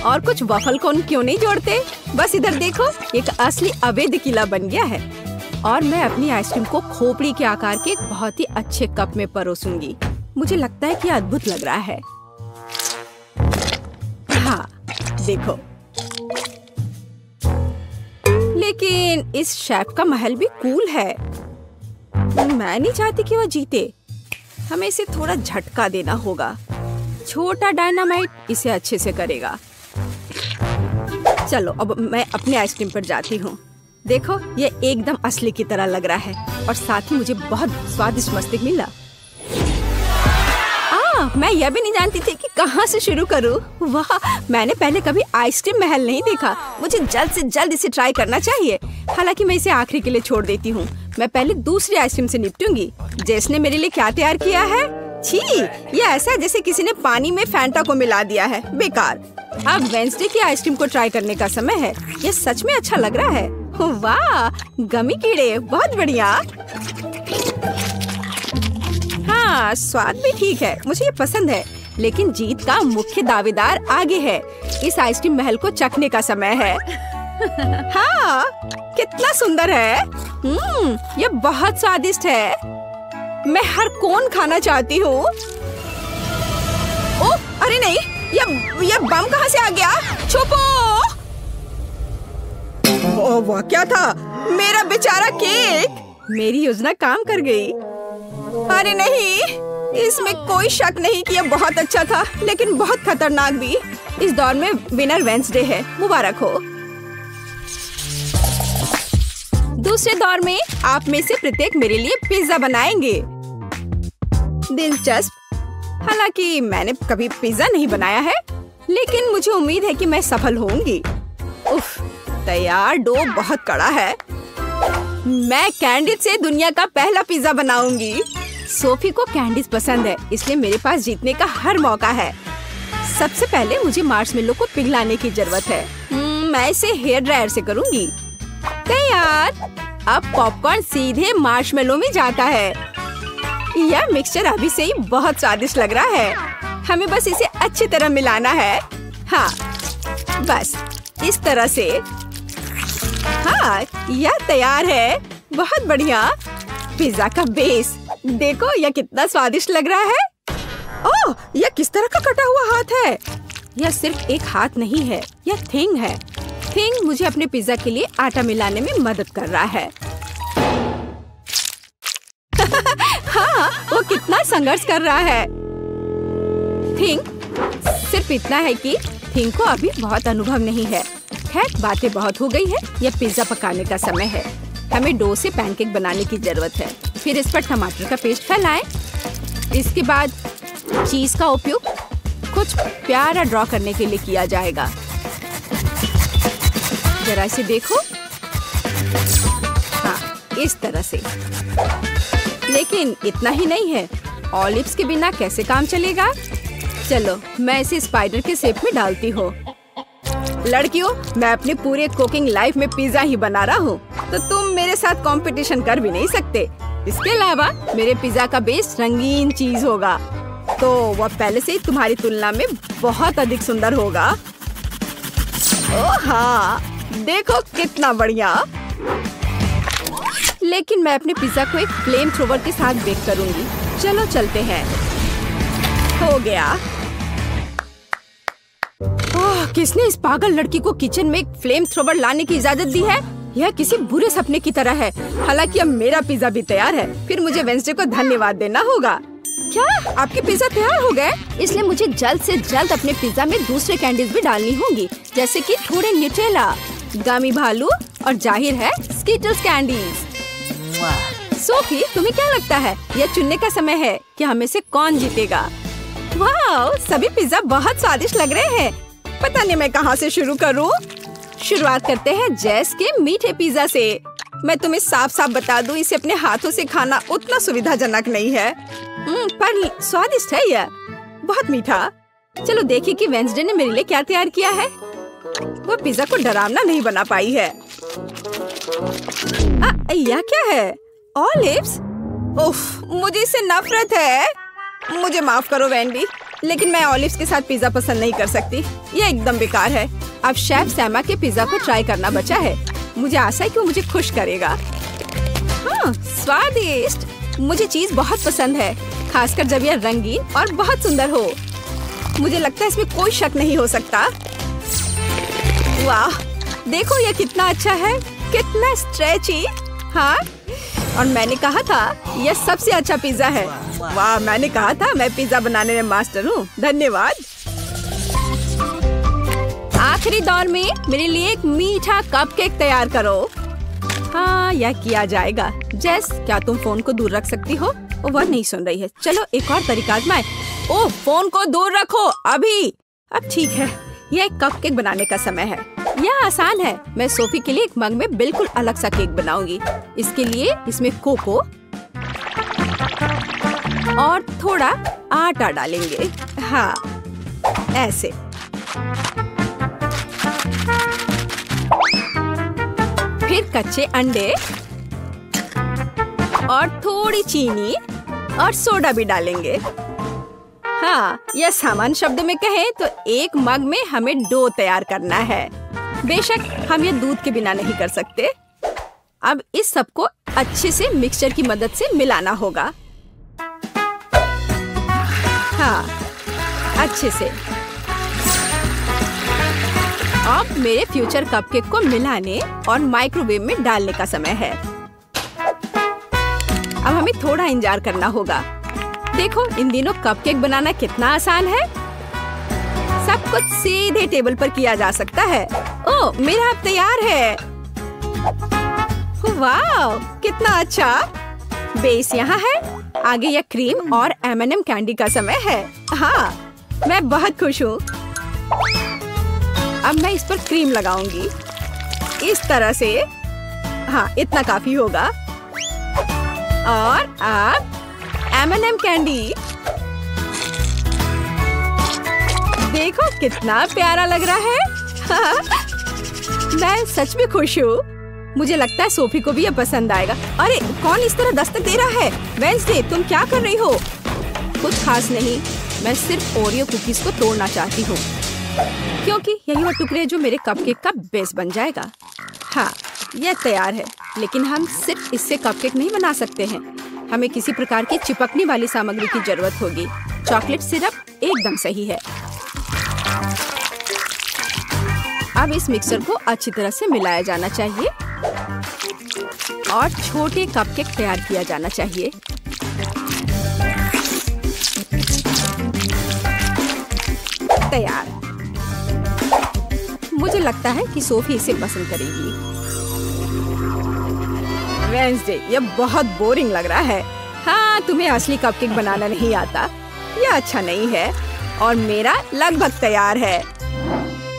और कुछ वफल कोन क्यों नहीं जोड़ते? बस इधर देखो, एक असली अवैध किला बन गया है। और मैं अपनी आइसक्रीम को खोपड़ी के आकार के एक बहुत ही अच्छे कप में परोसूंगी। मुझे लगता है कि अद्भुत लग रहा है। हाँ देखो, लेकिन इस शेफ का महल भी कूल है। मैं नहीं चाहती कि वह जीते। हमें इसे थोड़ा झटका देना होगा। छोटा डायनामाइट इसे अच्छे से करेगा। चलो, अब मैं अपने आइसक्रीम पर जाती हूँ। देखो, ये एकदम असली की तरह लग रहा है, और साथ ही मुझे बहुत स्वादिष्ट मस्तिष्क मिला। मैं यह भी नहीं जानती थी कि कहाँ से शुरू करूँ। वाह, मैंने पहले कभी आइसक्रीम महल नहीं देखा। मुझे जल्द से जल्द इसे ट्राई करना चाहिए। हालांकि मैं इसे आखिरी के लिए छोड़ देती हूँ। मैं पहले दूसरी आइसक्रीम से निपटूंगी। जेस ने मेरे लिए क्या तैयार किया है? छी, ये ऐसा है जैसे किसी ने पानी में फैंटा को मिला दिया है। बेकार। अब वेंसडे की आइसक्रीम को ट्राई करने का समय है। ये सच में अच्छा लग रहा है। वाह, गमी कीड़े, बहुत बढ़िया। हाँ, स्वाद भी ठीक है, मुझे ये पसंद है। लेकिन जीत का मुख्य दावेदार आगे है। इस आइसक्रीम महल को चखने का समय है। हाँ, कितना सुंदर है। ये बहुत स्वादिष्ट है। मैं हर कोन खाना चाहती हूँ। ओह, अरे नहीं, ये बम कहाँ से आ गया? छुपो! ओह, वाह, क्या था? मेरा बेचारा केक। मेरी योजना काम कर गई। अरे नहीं, इसमें कोई शक नहीं कि यह बहुत अच्छा था, लेकिन बहुत खतरनाक भी। इस दौर में विनर वेंसडे है। मुबारक हो। दूसरे दौर में आप में से प्रत्येक मेरे लिए पिज्जा बनाएंगे। दिलचस्प। हालांकि मैंने कभी पिज्जा नहीं बनाया है, लेकिन मुझे उम्मीद है कि मैं सफल होंगी। उफ, तैयार डो बहुत कड़ा है। मैं कैंडिस से दुनिया का पहला पिज्जा बनाऊंगी। सोफी को कैंडीज पसंद है, इसलिए मेरे पास जीतने का हर मौका है। सबसे पहले मुझे मार्शमेलो को पिघलाने की जरूरत है। मैं इसे हेयर ड्रायर से करूंगी। तैयार। अब पॉपकॉर्न सीधे मार्शमेलो में जाता है। यह मिक्सचर अभी से ही बहुत स्वादिष्ट लग रहा है। हमें बस इसे अच्छी तरह मिलाना है। हाँ, बस इस तरह से। हाँ, यह तैयार है। बहुत बढ़िया। पिज्जा का बेस देखो, यह कितना स्वादिष्ट लग रहा है। ओह, यह किस तरह का कटा हुआ हाथ है? यह सिर्फ एक हाथ नहीं है, यह थिंग है। थिंग मुझे अपने पिज्जा के लिए आटा मिलाने में मदद कर रहा है। हाँ, वो कितना संघर्ष कर रहा है। थिंग सिर्फ इतना है कि थिंग को अभी बहुत अनुभव नहीं है। खैर, बातें बहुत हो गई है। यह पिज्जा पकाने का समय है। हमें डो से पैनकेक बनाने की जरूरत है। फिर इस पर टमाटर का पेस्ट फैलाएं। इसके बाद चीज का उपयोग कुछ प्यारा ड्रॉ करने के लिए किया जाएगा। जरा इसे देखो। हाँ, इस तरह से। लेकिन इतना ही नहीं है। ऑलिव्स के बिना कैसे काम चलेगा? चलो, मैं इसे स्पाइडर के शेप में डालती हूँ। लड़कियों, मैं अपने पूरे कुकिंग लाइफ में पिज्जा ही बना रहा हूँ, तो तुम मेरे साथ कंपटीशन कर भी नहीं सकते। इसके अलावा मेरे पिज्जा का बेस रंगीन चीज होगा, तो वह पहले से ही तुम्हारी तुलना में बहुत अधिक सुंदर होगा। ओह हाँ, देखो कितना बढ़िया। लेकिन मैं अपने पिज्जा को एक फ्लेम थ्रोवर के साथ बेक करूंगी। चलो चलते हैं। हो गया। ओह, किसने इस पागल लड़की को किचन में एक फ्लेम थ्रोवर लाने की इजाजत दी है? यह किसी बुरे सपने की तरह है। हालांकि अब मेरा पिज्जा भी तैयार है। फिर मुझे वेंसडे को धन्यवाद देना होगा। क्या आपके पिज्जा तैयार हो गए? इसलिए मुझे जल्द से जल्द अपने पिज्जा में दूसरे कैंडीज भी डालनी होंगी, जैसे कि थोड़े न्यूटेला, गमी भालू और जाहिर है स्कीटल्स कैंडीज। सोफी, तुम्हें क्या लगता है? यह चुनने का समय है कि हमें से कौन जीतेगा। वाह, सभी पिज्जा बहुत स्वादिष्ट लग रहे हैं। पता नहीं मैं कहाँ से शुरू करूँ। शुरुआत करते हैं जैस के मीठे पिज्जा से। मैं तुम्हें साफ साफ बता दूं, इसे अपने हाथों से खाना उतना सुविधाजनक नहीं है, पर स्वादिष्ट है यह, बहुत मीठा। चलो देखिए कि वेंसडे ने मेरे लिए क्या तैयार किया है। वो पिज्जा को डरावना नहीं बना पाई है। यह क्या है? ऑलिव्स? उफ, मुझे इससे नफरत है। मुझे माफ करो वेंडी, लेकिन मैं ऑलिव्स के साथ पिज्जा पसंद नहीं कर सकती। यह एकदम बेकार है। अब शेफ सैमा के पिज्जा को ट्राई करना बचा है। मुझे आशा है कि वो मुझे खुश करेगा। हाँ, स्वादिष्ट। मुझे चीज बहुत पसंद है, खासकर जब यह रंगीन और बहुत सुंदर हो। मुझे लगता है इसमें कोई शक नहीं हो सकता। वाह, देखो यह कितना अच्छा है, कितना स्ट्रेची। हाँ, और मैंने कहा था यह सबसे अच्छा पिज्जा है। वाह, मैंने कहा था मैं पिज्जा बनाने में मास्टर हूँ। धन्यवाद। आखिरी दौर में मेरे लिए एक मीठा कपकेक तैयार करो। हाँ, यह किया जाएगा। जेस, क्या तुम फोन को दूर रख सकती हो? वह नहीं सुन रही है। चलो एक और तरीका आजमाएं। ओह, फोन को दूर रखो अभी। अब ठीक है, यह एक कपकेक बनाने का समय है। यह आसान है। मैं सोफी के लिए एक मग में बिल्कुल अलग सा केक बनाऊंगी। इसके लिए इसमें कोको, और थोड़ा आटा डालेंगे। हाँ, ऐसे। फिर कच्चे अंडे और थोड़ी चीनी और सोडा भी डालेंगे। हाँ, यह सामान्य शब्दों में कहें तो एक मग में हमें डो तैयार करना है। बेशक हम ये दूध के बिना नहीं कर सकते। अब इस सबको अच्छे से मिक्सचर की मदद से मिलाना होगा। हाँ, अच्छे से। अब मेरे फ्यूचर कपकेक को मिलाने और माइक्रोवेव में डालने का समय है। अब हमें थोड़ा इंतजार करना होगा। देखो, इन दिनों कपकेक बनाना कितना आसान है। सब कुछ सीधे टेबल पर किया जा सकता है। ओह, मेरा अब तैयार है। वाह, कितना अच्छा। बेस यहाँ है। आगे यह क्रीम और M&M कैंडी का समय है। हाँ, मैं बहुत खुश हूँ। अब मैं इस पर क्रीम लगाऊंगी इस तरह से। हाँ, इतना काफी होगा। और अब M&M कैंडी। देखो कितना प्यारा लग रहा है। मैं सच में खुश हूँ। मुझे लगता है सोफी को भी यह पसंद आएगा। अरे, कौन इस तरह दस्तक दे रहा है? वेंसडे, तुम क्या कर रही हो? कुछ खास नहीं, मैं सिर्फ ओरियो कुकीज को तोड़ना चाहती हूँ, क्योंकि यही वो टुकड़े जो मेरे कपकेक का बेस बन जाएगा। हाँ, यह तैयार है, लेकिन हम सिर्फ इससे कपकेक नहीं बना सकते हैं। हमें किसी प्रकार की चिपकने वाली सामग्री की जरूरत होगी। चॉकलेट सिरप एकदम सही है। अब इस मिक्सर को अच्छी तरह से मिलाया जाना चाहिए और छोटे कपकेक तैयार किया जाना चाहिए। तैयार। मुझे लगता है कि सोफी इसे पसंद करेगी। वेंसडे, यह बहुत बोरिंग लग रहा है। हाँ, तुम्हें असली कपकेक बनाना नहीं आता। यह अच्छा नहीं है। और मेरा लगभग तैयार है।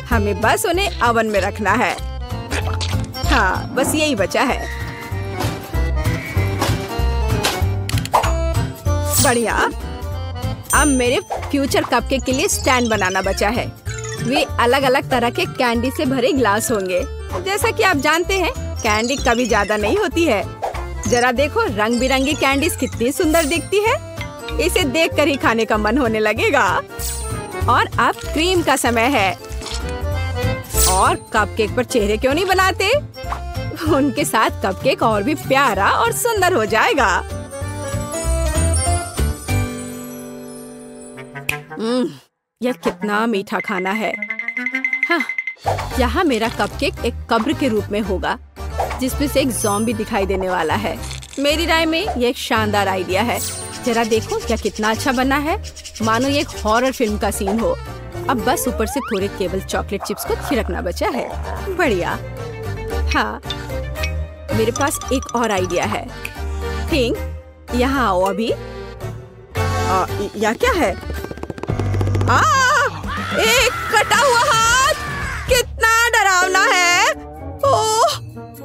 हमें बस उन्हें ओवन में रखना है। हाँ, बस यही बचा है। बढ़िया। अब मेरे फ्यूचर कपकेक के लिए स्टैंड बनाना बचा है। वे अलग अलग तरह के कैंडी से भरे ग्लास होंगे। जैसा कि आप जानते हैं, कैंडी कभी ज्यादा नहीं होती है। जरा देखो, रंग बिरंगी कैंडीज कितनी सुंदर दिखती है। इसे देखकर ही खाने का मन होने लगेगा। और अब क्रीम का समय है। और कपकेक पर चेहरे क्यों नहीं बनाते? उनके साथ कपकेक और भी प्यारा और सुंदर हो जाएगा। यह कितना मीठा खाना है। हाँ, यहाँ मेरा कपकेक एक कब्र के रूप में होगा, जिसमें से एक ज़ॉम्बी दिखाई देने वाला है। मेरी राय में यह एक शानदार आइडिया है। जरा देखो, यह कितना अच्छा बना है, मानो ये एक हॉरर फिल्म का सीन हो। अब बस ऊपर से थोड़े केवल चॉकलेट चिप्स को छिड़कना बचा है। बढ़िया। हाँ, मेरे पास एक और आइडिया है। थिंक, यहाँ आओ अभी। यह क्या है? एक कटा हुआ हाथ, कितना डरावना है।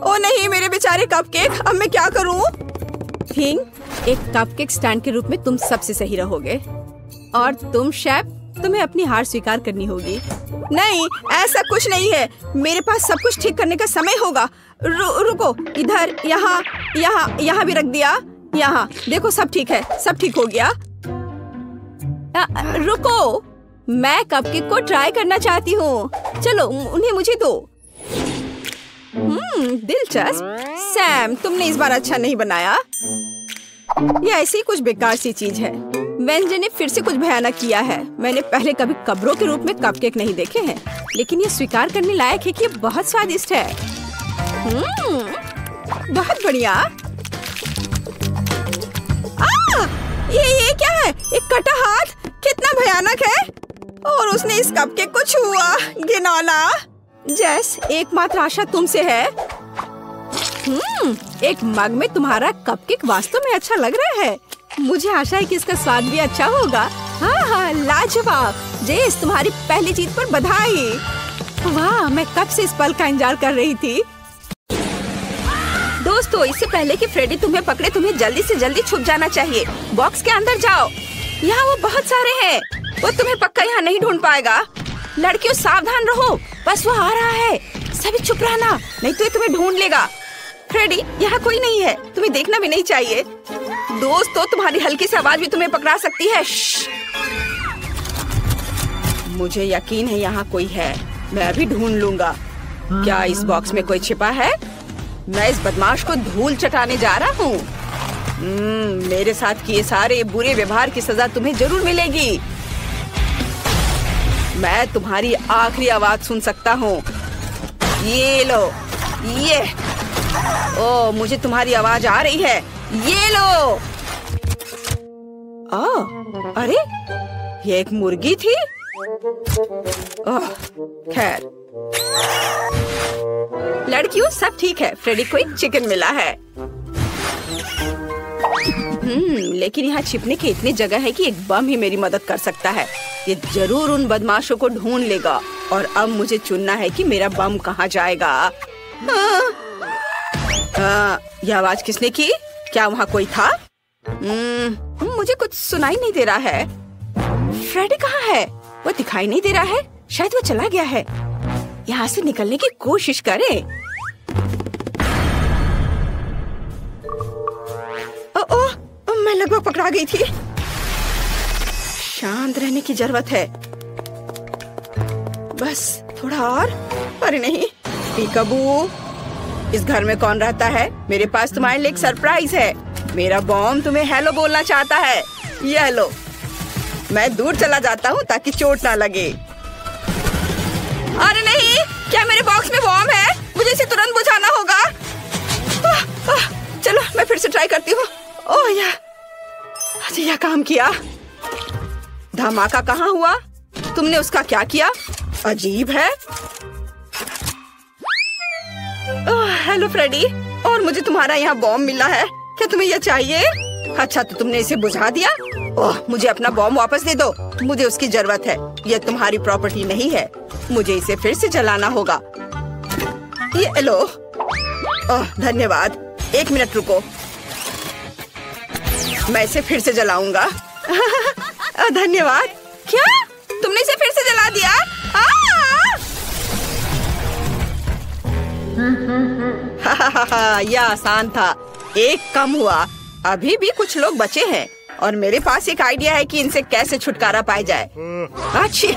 ओह नहीं, मेरे बेचारे कपकेक, अब मैं क्या करूं? थिंक, एक कपकेक स्टैंड के रूप में तुम सबसे सही रहोगे। और तुम शेफ, तुम्हें अपनी हार स्वीकार करनी होगी। नहीं, ऐसा कुछ नहीं है। मेरे पास सब कुछ ठीक करने का समय होगा। रुको, इधर, यहाँ, यहाँ, यहाँ भी रख दिया। यहाँ देखो, सब ठीक है, सब ठीक हो गया। रुको, मैं कपकेक को ट्राई करना चाहती हूँ। चलो, उन्हें मुझे दो। दिलचस्प। सैम, तुमने इस बार अच्छा नहीं बनाया। यह ऐसी कुछ बेकार सी चीज है। वेंसडे ने फिर से कुछ भयानक किया है। मैंने पहले कभी कब्रों के रूप में कपकेक नहीं देखे हैं, लेकिन ये स्वीकार करने लायक है कि ये बहुत स्वादिष्ट है। बहुत बढ़िया। ये क्या है? एक कटा हाथ, कितना भयानक है। और उसने इस कपकेक को छुआ। घिनौना। जेस, एकमात्र आशा तुमसे है। एक मग में तुम्हारा कपकेक वास्तव में अच्छा लग रहा है। मुझे आशा है कि इसका स्वाद भी अच्छा होगा। हाँ, लाजवाब। जेस, तुम्हारी पहली जीत पर बधाई। वाह, मैं कब से इस पल का इंतजार कर रही थी। दोस्तों, इससे पहले कि फ्रेडी तुम्हें पकड़े, तुम्हें जल्दी से जल्दी छुप जाना चाहिए। बॉक्स के अंदर जाओ। यहाँ वो बहुत सारे हैं। वो तुम्हें पक्का यहाँ नहीं ढूंढ पाएगा। लड़कियों, सावधान रहो, बस वो आ रहा है। सभी चुप रहना, नहीं तो ये तुम्हें ढूंढ लेगा। फ्रेडी, यहाँ कोई नहीं है। तुम्हें देखना भी नहीं चाहिए। दोस्तों, तुम्हारी हल्की सी आवाज भी तुम्हें पकड़ा सकती है। मुझे यकीन है यहाँ कोई है। मैं अभी ढूंढ लूंगा। क्या इस बॉक्स में कोई छिपा है? मैं इस बदमाश को धूल चटाने जा रहा हूँ। मेरे साथ किए सारे बुरे व्यवहार की सजा तुम्हें जरूर मिलेगी। मैं तुम्हारी आखिरी आवाज सुन सकता हूँ। ये लो, ये। ओ, मुझे तुम्हारी आवाज आ रही है। ये लो। अरे, ये एक मुर्गी थी। खैर, लड़कियों, सब ठीक है। फ्रेडी को एक चिकन मिला है। लेकिन यहाँ छिपने की इतनी जगह है कि एक बम ही मेरी मदद कर सकता है। ये जरूर उन बदमाशों को ढूंढ लेगा। और अब मुझे चुनना है कि मेरा बम कहाँ जाएगा। यह आवाज किसने की? क्या वहाँ कोई था? मुझे कुछ सुनाई नहीं दे रहा है। फ्रेडी कहाँ है? वो दिखाई नहीं दे रहा है। शायद वो चला गया है। यहाँ से निकलने की कोशिश करें। मैं लगभग पकड़ा गई थी। शांत रहने की जरूरत है। बस थोड़ा और। अरे नहीं, पीकाबू, इस घर में कौन रहता है? मेरे पास तुम्हारे लिए एक सरप्राइज है। मेरा बॉम्ब तुम्हें हेलो बोलना चाहता है। ये लो। मैं दूर चला जाता हूँ ताकि चोट ना लगे। अरे नहीं, क्या मेरे बॉक्स में बॉम्ब है? मुझे इसे तुरंत बुझाना होगा। चलो, मैं फिर से ट्राई करती हूँ। ओह यार, अच्छा यह काम किया। धमाका कहाँ हुआ? तुमने उसका क्या किया? अजीब है। हेलो फ्रेडी, और मुझे तुम्हारा यहाँ बॉम्ब मिला है। क्या तुम्हें यह चाहिए? अच्छा, तो तुमने इसे बुझा दिया। ओह, मुझे अपना बॉम्ब वापस दे दो। मुझे उसकी जरूरत है। यह तुम्हारी प्रॉपर्टी नहीं है। मुझे इसे फिर से जलाना होगा। ये लो। ओह, धन्यवाद। 1 मिनट रुको, मैं इसे फिर से जलाऊंगा। धन्यवाद। क्या? तुमने इसे फिर से जला दिया? यह आसान था। एक कम हुआ। अभी भी कुछ लोग बचे हैं और मेरे पास एक आइडिया है कि इनसे कैसे छुटकारा पाया जाए। अच्छी।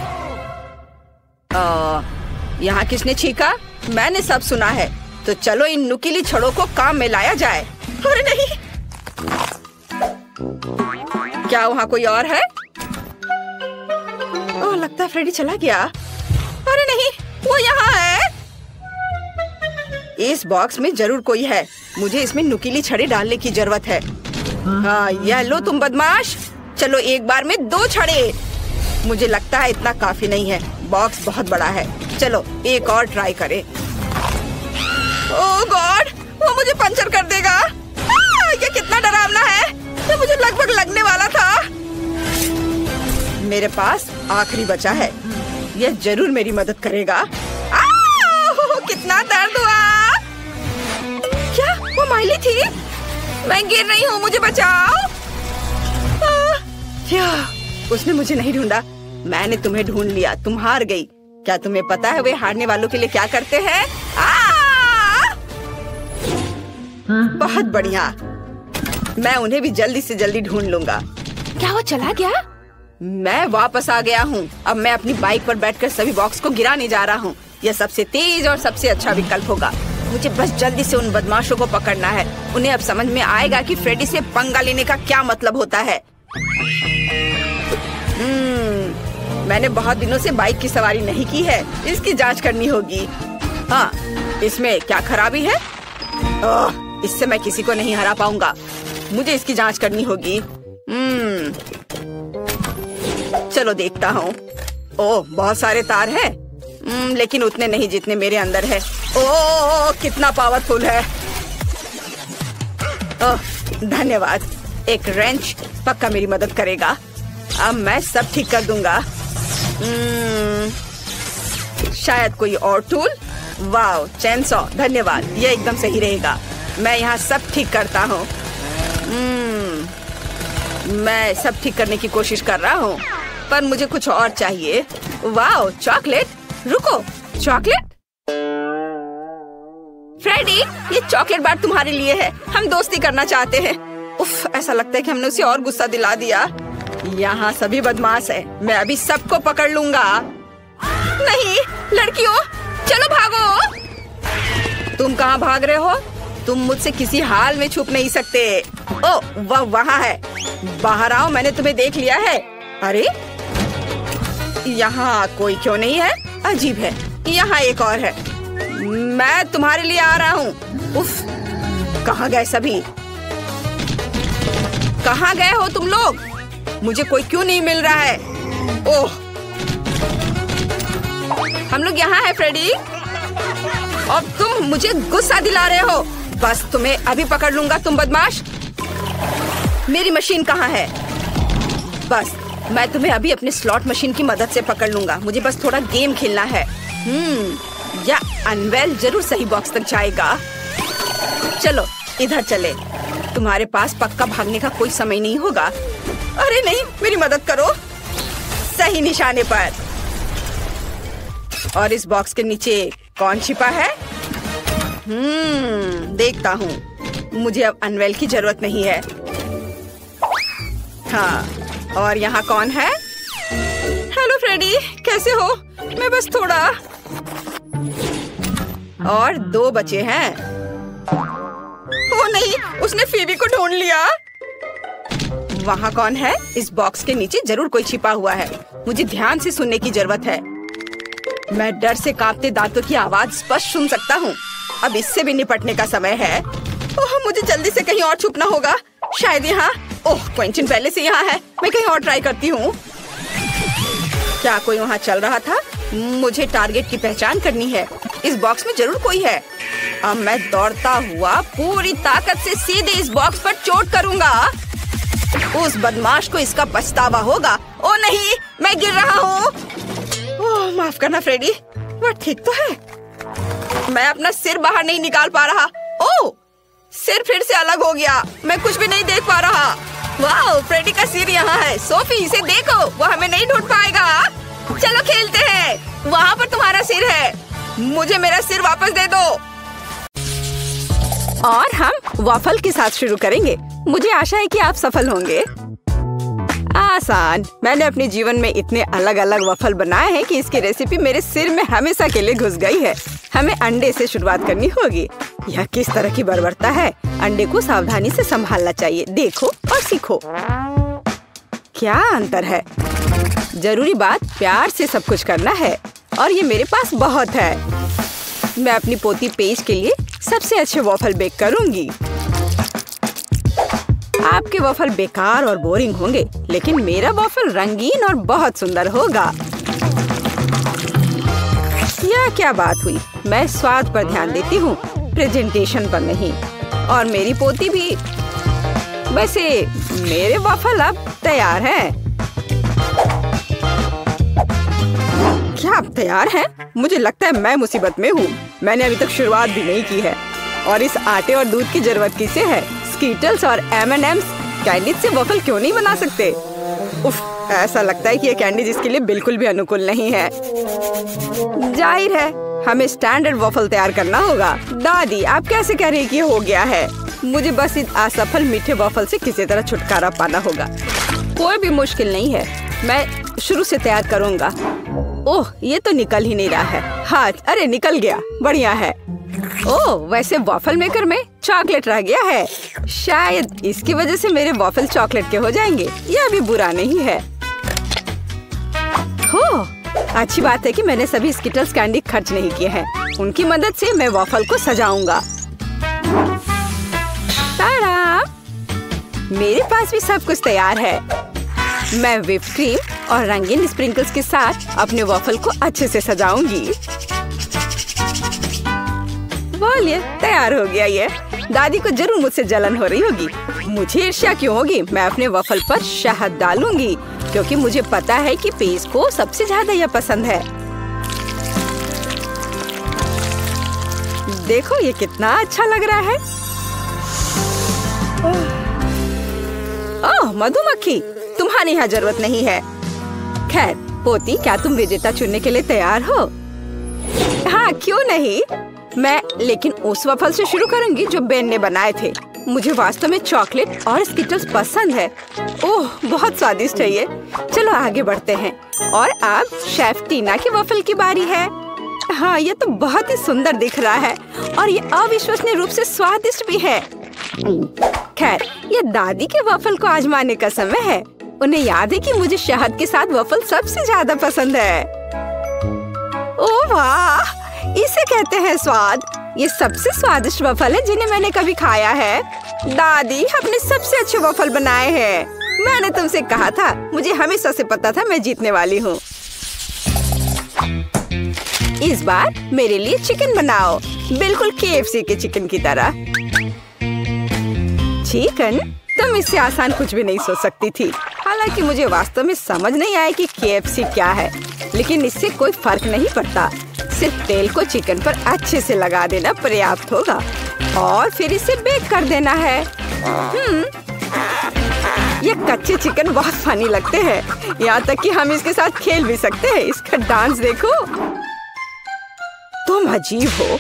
यहाँ किसने छींका? मैंने सब सुना है। तो चलो इन नुकीली छड़ों को काम में लाया जाए। अरे नहीं, क्या वहाँ कोई और है? ओह, लगता है फ्रेडी चला गया। अरे नहीं, वो यहाँ है। इस बॉक्स में जरूर कोई है। मुझे इसमें नुकीली छड़ें डालने की जरूरत है। हाँ, यह लो तुम बदमाश। चलो एक बार में 2 छड़े। मुझे लगता है इतना काफी नहीं है। बॉक्स बहुत बड़ा है। चलो एक और ट्राई करें। ओह गॉड, वो मुझे पंचर कर देगा। ये कितना डरावना है। ये मुझे लगभग लगने वाला था। मेरे पास आखिरी बचा है। यह जरूर मेरी मदद करेगा। कितना दर्द हुआ। क्या वो माइली थी? मैं गिर रही हूँ, मुझे बचाओ। उसने मुझे नहीं ढूंढा, मैंने तुम्हें ढूंढ लिया। तुम हार गई। क्या तुम्हें पता है वे हारने वालों के लिए क्या करते हैं? बहुत बढ़िया। मैं उन्हें भी जल्दी से जल्दी ढूंढ लूंगा। क्या वो चला गया? मैं वापस आ गया हूँ। अब मैं अपनी बाइक पर बैठकर सभी बॉक्स को गिराने जा रहा हूँ। यह सबसे तेज और सबसे अच्छा विकल्प होगा। मुझे बस जल्दी से उन बदमाशों को पकड़ना है। उन्हें अब समझ में आएगा कि फ्रेडी से पंगा लेने का क्या मतलब होता है। मैंने बहुत दिनों से बाइक की सवारी नहीं की है। इसकी जांच करनी होगी। हाँ, इसमें क्या खराबी है? इससे मैं किसी को नहीं हरा पाऊंगा। मुझे इसकी जांच करनी होगी। चलो देखता हूँ। ओह, बहुत सारे तार हैं। लेकिन उतने नहीं जितने मेरे अंदर है। ओह, कितना पावरफुल है। ओह, धन्यवाद। एक रेंच पक्का मेरी मदद करेगा। अब मैं सब ठीक कर दूंगा। शायद कोई और टूल। वाह, चेनसॉ, धन्यवाद। यह एकदम सही रहेगा। मैं यहाँ सब ठीक करता हूँ। मैं सब ठीक करने की कोशिश कर रहा हूँ, पर मुझे कुछ और चाहिए। Wow, chocolate. रुको, चॉकलेट? फ्रेडी, ये चॉकलेट बार तुम्हारे लिए है। हम दोस्ती करना चाहते हैं। उफ, ऐसा लगता है कि हमने उसे और गुस्सा दिला दिया। यहाँ सभी बदमाश है। मैं अभी सबको पकड़ लूंगा। नहीं, लड़कियों, चलो भागो। तुम कहाँ भाग रहे हो? तुम मुझसे किसी हाल में छुप नहीं सकते। ओ, वह वहाँ है। बाहर आओ, मैंने तुम्हें देख लिया है। अरे, यहाँ कोई क्यों नहीं है? अजीब है। यहाँ एक और है। मैं तुम्हारे लिए आ रहा हूँ। उफ, कहाँ गए सभी? कहाँ गए हो तुम लोग? मुझे कोई क्यों नहीं मिल रहा है? ओह, हम लोग यहाँ हैं फ्रेडी। अब तुम मुझे गुस्सा दिला रहे हो। बस तुम्हें अभी पकड़ लूंगा, तुम बदमाश। मेरी मशीन कहाँ है? बस मैं तुम्हें अभी अपने स्लॉट मशीन की मदद से पकड़ लूंगा। मुझे बस थोड़ा गेम खेलना है। या अनवेल जरूर सही बॉक्स तक जाएगा। चलो इधर चले। तुम्हारे पास पक्का भागने का कोई समय नहीं होगा। अरे नहीं, मेरी मदद करो। सही निशाने पर। और इस बॉक्स के नीचे कौन छिपा है? देखता हूँ। मुझे अब अनवेल की जरूरत नहीं है। हाँ, और यहाँ कौन है? हेलो फ्रेडी, कैसे हो? मैं बस थोड़ा। और 2 बचे हैं। ओ नहीं, उसने फीबी को ढूंढ लिया। वहाँ कौन है? इस बॉक्स के नीचे जरूर कोई छिपा हुआ है। मुझे ध्यान से सुनने की जरूरत है। मैं डर से कांपते दांतों की आवाज स्पष्ट सुन सकता हूँ। अब इससे भी निपटने का समय है। ओह, मुझे जल्दी से कहीं और छुपना होगा। शायद यहाँ। ओह, क्वेंटिन पहले से यहाँ है। मैं कहीं और ट्राई करती हूँ। क्या कोई वहाँ चल रहा था? मुझे टारगेट की पहचान करनी है। इस बॉक्स में जरूर कोई है। अब मैं दौड़ता हुआ पूरी ताकत से सीधे इस बॉक्स पर चोट करूंगा। उस बदमाश को इसका पछतावा होगा। ओ नहीं, मैं गिर रहा हूँ। ओह, माफ करना फ्रेडी। वह ठीक तो है। मैं अपना सिर बाहर नहीं निकाल पा रहा। ओह, सिर फिर से अलग हो गया। मैं कुछ भी नहीं देख पा रहा। वाह, फ्रेडी का सिर यहाँ है। सोफी, इसे देखो, वो हमें नहीं ढूंढ पाएगा। चलो खेलते हैं। वहाँ पर तुम्हारा सिर है। मुझे मेरा सिर वापस दे दो। और हम वॉफल के साथ शुरू करेंगे। मुझे आशा है कि आप सफल होंगे। आसान। मैंने अपने जीवन में इतने अलग अलग वॉफल बनाए हैं कि इसकी रेसिपी मेरे सिर में हमेशा के लिए घुस गई है। हमें अंडे से शुरुआत करनी होगी। यह किस तरह की बर्बरता है। अंडे को सावधानी से संभालना चाहिए। देखो और सीखो। क्या अंतर है। जरूरी बात प्यार से सब कुछ करना है। और ये मेरे पास बहुत है। मैं अपनी पोती पेज के लिए सबसे अच्छे वॉफल बेक करूंगी। आपके वॉफल बेकार और बोरिंग होंगे, लेकिन मेरा वॉफल रंगीन और बहुत सुंदर होगा। यह क्या बात हुई? मैं स्वाद पर ध्यान देती हूँ, प्रेजेंटेशन पर नहीं। और मेरी पोती भी। वैसे मेरे वॉफल अब तैयार हैं। क्या आप तैयार हैं? मुझे लगता है मैं मुसीबत में हूँ। मैंने अभी तक शुरुआत भी नहीं की है। और इस आटे और दूध की जरूरत किसे है? स्कीटल्स और M&M's कैंडी से वॉफल क्यों नहीं बना सकते? उफ, ऐसा लगता है कि ये कैंडी जिसके लिए बिल्कुल भी अनुकूल नहीं है। जाहिर है हमें स्टैंडर्ड वॉफल तैयार करना होगा। दादी, आप कैसे कह रही हैं कि ये हो गया है? मुझे बस इस असफल मीठे वॉफल से किसी तरह छुटकारा पाना होगा। कोई भी मुश्किल नहीं है। मैं शुरू से तैयार करूँगा। ओह, ये तो निकल ही नहीं रहा है। हाथ, अरे निकल गया। बढ़िया है। ओह, वैसे वॉफल मेकर में चॉकलेट रह गया है। शायद इसकी वजह से मेरे वॉफल चॉकलेट के हो जाएंगे। यह भी बुरा नहीं है। हो, अच्छी बात है कि मैंने सभी स्किटल्स कैंडी खर्च नहीं किए हैं। उनकी मदद से मैं वॉफल को सजाऊंगा। तारा! मेरे पास भी सब कुछ तैयार है। मैं व्हिप क्रीम और रंगीन स्प्रिंकल्स के साथ अपने वॉफल को अच्छे से सजाऊंगी। बोलिए, तैयार हो गया ये। दादी को जरूर मुझसे जलन हो रही होगी। मुझे ईर्ष्या क्यों होगी? मैं अपने वॉफल पर शहद डालूंगी क्योंकि मुझे पता है कि पेज को सबसे ज्यादा यह पसंद है। देखो ये कितना अच्छा लग रहा है। ओह मधुमक्खी, तुम्हारी यहाँ जरूरत नहीं है। खैर पोती, क्या तुम विजेता चुनने के लिए तैयार हो? हाँ क्यों नहीं, मैं लेकिन उस वफल से शुरू करूंगी जो बेन ने बनाए थे। मुझे वास्तव में चॉकलेट और स्किटल्स पसंद है। ओह बहुत स्वादिष्ट है ये। चलो आगे बढ़ते हैं और अब शेफ टीना की वफल की बारी है। हाँ ये तो बहुत ही सुंदर दिख रहा है और ये अविश्वसनीय रूप से स्वादिष्ट भी है। खैर ये दादी के वफल को आजमाने का समय है। उन्हें याद है कि मुझे शहद के साथ वफल सबसे ज्यादा पसंद है। ओह वाह, इसे कहते हैं स्वाद। ये सबसे स्वादिष्ट वफल है जिन्हें मैंने कभी खाया है। दादी अपने सबसे अच्छे वफल बनाए हैं। मैंने तुमसे कहा था, मुझे हमेशा से पता था मैं जीतने वाली हूँ। इस बार मेरे लिए चिकन बनाओ, बिल्कुल KFC के चिकन की तरह। चिकन? तुम इससे आसान कुछ भी नहीं सोच सकती थी। हालांकि मुझे वास्तव में समझ नहीं आया कि KFC क्या है, लेकिन इससे कोई फर्क नहीं पड़ता। सिर्फ तेल को चिकन पर अच्छे से लगा देना पर्याप्त होगा और फिर इसे बेक कर देना है। ये कच्चे चिकन बहुत फनी लगते हैं, यहाँ तक कि हम इसके साथ खेल भी सकते हैं। इसका डांस देखो, तुम अजीब हो।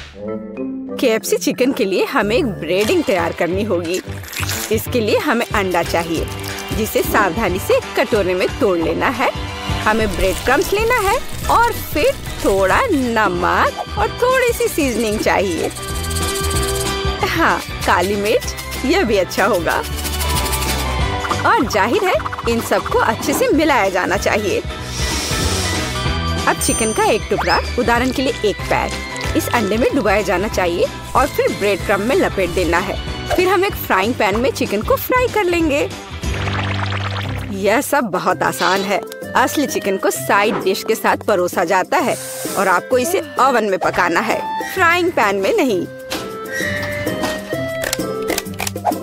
KFC चिकन के लिए हमें एक ब्रेडिंग तैयार करनी होगी। इसके लिए हमें अंडा चाहिए, जिसे सावधानी से कटोरे में तोड़ लेना है। हमें ब्रेड क्रम्स लेना है और फिर थोड़ा नमक और थोड़ी सी सीजनिंग चाहिए। हाँ, काली मिर्च, यह भी अच्छा होगा। और जाहिर है इन सबको अच्छे से मिलाया जाना चाहिए। अब चिकन का एक टुकड़ा, उदाहरण के लिए एक पैर, इस अंडे में डुबाया जाना चाहिए और फिर ब्रेड क्रम्ब में लपेट देना है। फिर हम एक फ्राइंग पैन में चिकन को फ्राई कर लेंगे। यह सब बहुत आसान है। असली चिकन को साइड डिश के साथ परोसा जाता है और आपको इसे ओवन में पकाना है, फ्राइंग पैन में नहीं।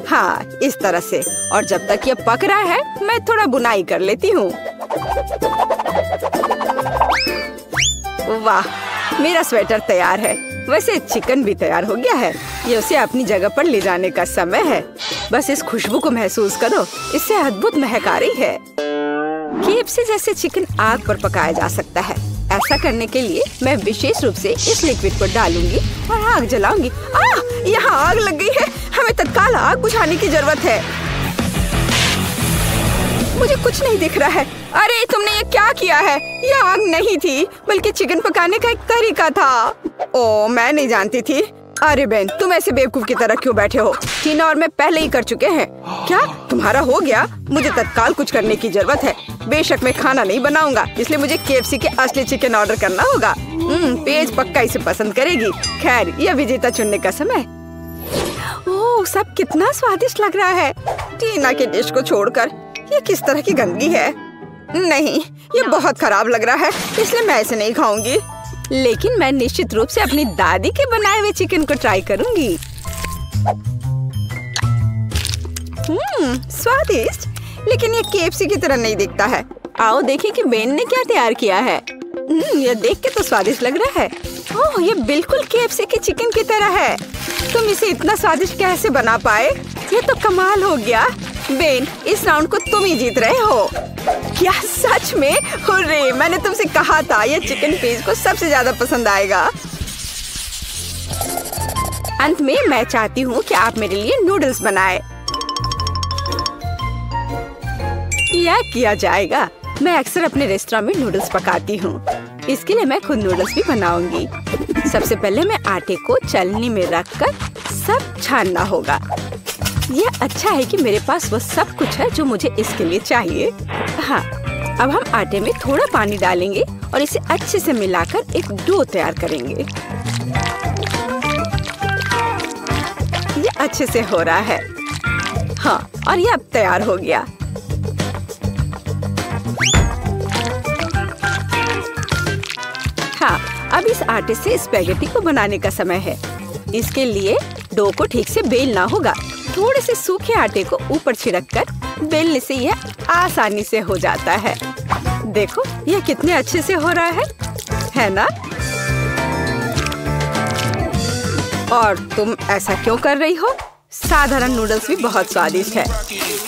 हाँ, इस तरह से। और जब तक ये पक रहा है, मैं थोड़ा बुनाई कर लेती हूँ। वाह, मेरा स्वेटर तैयार है। वैसे चिकन भी तैयार हो गया है। ये उसे अपनी जगह पर ले जाने का समय है। बस इस खुशबू को महसूस करो, इससे अद्भुत महक आ रही है। KFC जैसे चिकन आग पर पकाया जा सकता है। ऐसा करने के लिए मैं विशेष रूप से इस लिक्विड को डालूंगी और आग जलाऊंगी। यहाँ आग लग गई है। हमें तत्काल आग बुझाने की जरूरत है। मुझे कुछ नहीं दिख रहा है। अरे तुमने ये क्या किया है? ये आग नहीं थी, बल्कि चिकन पकाने का एक तरीका था। ओ, मैं नहीं जानती थी। अरे बेन, तुम ऐसे बेवकूफ की तरह क्यों बैठे हो? टीना और मैं पहले ही कर चुके हैं। क्या तुम्हारा हो गया? मुझे तत्काल कुछ करने की जरूरत है। बेशक मैं खाना नहीं बनाऊंगा, इसलिए मुझे KFC के असली चिकन ऑर्डर करना होगा। पेज पक्का इसे पसंद करेगी। खैर, यह विजेता चुनने का समय। ओह, सब कितना स्वादिष्ट लग रहा है। टीना के डिश को छोड़कर ये किस तरह की गंदगी है? नहीं, ये बहुत खराब लग रहा है, इसलिए मैं इसे नहीं खाऊंगी। लेकिन मैं निश्चित रूप से अपनी दादी के बनाए हुए चिकन को ट्राई करूंगी। स्वादिष्ट, लेकिन ये KFC की तरह नहीं दिखता है। आओ देखें कि बेन ने क्या तैयार किया है। यह देख के तो स्वादिष्ट लग रहा है। ओह, ये बिल्कुल KFC के चिकन की तरह है। तुम इसे इतना स्वादिष्ट कैसे बना पाए? ये तो कमाल हो गया। बेन, इस राउंड को तुम ही जीत रहे हो। क्या सच में? हुर्रे, मैंने तुमसे कहा था यह चिकन पेज को सबसे ज्यादा पसंद आएगा। अंत में मैं चाहती हूँ कि आप मेरे लिए नूडल्स बनाए। यह किया जाएगा। मैं अक्सर अपने रेस्टोरेंट में नूडल्स पकाती हूँ। इसके लिए मैं खुद नूडल्स भी बनाऊंगी। सबसे पहले मैं आटे को चलनी में रखकर सब छानना होगा। यह अच्छा है कि मेरे पास वह सब कुछ है जो मुझे इसके लिए चाहिए। हाँ, अब हम आटे में थोड़ा पानी डालेंगे और इसे अच्छे से मिलाकर एक डो तैयार करेंगे। ये अच्छे से हो रहा है। हाँ, और ये अब तैयार हो गया। हाँ, अब इस आटे से स्पैगेटी को बनाने का समय है। इसके लिए डो को ठीक से बेलना होगा। थोड़े से सूखे आटे को ऊपर छिड़ककर बेलने से यह आसानी से हो जाता है। देखो, यह कितने अच्छे से हो रहा है ना? और तुम ऐसा क्यों कर रही हो? साधारण नूडल्स भी बहुत स्वादिष्ट है।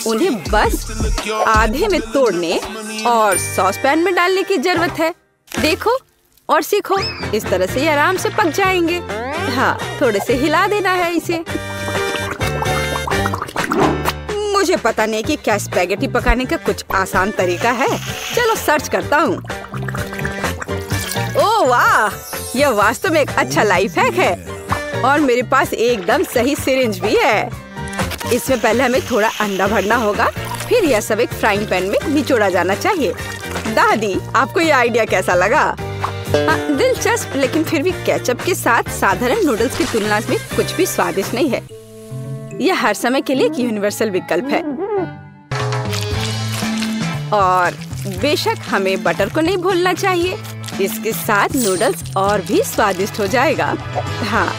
उन्हें बस आधे में तोड़ने और सॉस पैन में डालने की जरूरत है। देखो और सीखो, इस तरह से ये आराम से पक जाएंगे। हाँ, थोड़े से हिला देना है इसे। मुझे पता नहीं कि क्या स्पैगेटी पकाने का कुछ आसान तरीका है। चलो सर्च करता हूँ। ओह वाह, यह वास्तव में एक अच्छा लाइफ हैक है। और मेरे पास एकदम सही सिरिंज भी है। इसमें पहले हमें थोड़ा अंडा भरना होगा, फिर यह सब एक फ्राइंग पैन में निचोड़ा जाना चाहिए। दादी, आपको यह आइडिया कैसा लगा? दिलचस्प, लेकिन फिर भी केचप के साथ साधारण नूडल्स की तुलना में कुछ भी स्वादिष्ट नहीं है। यह हर समय के लिए एक यूनिवर्सल विकल्प है। और बेशक हमें बटर को नहीं भूलना चाहिए। इसके साथ नूडल्स और भी स्वादिष्ट हो जाएगा। हाँ,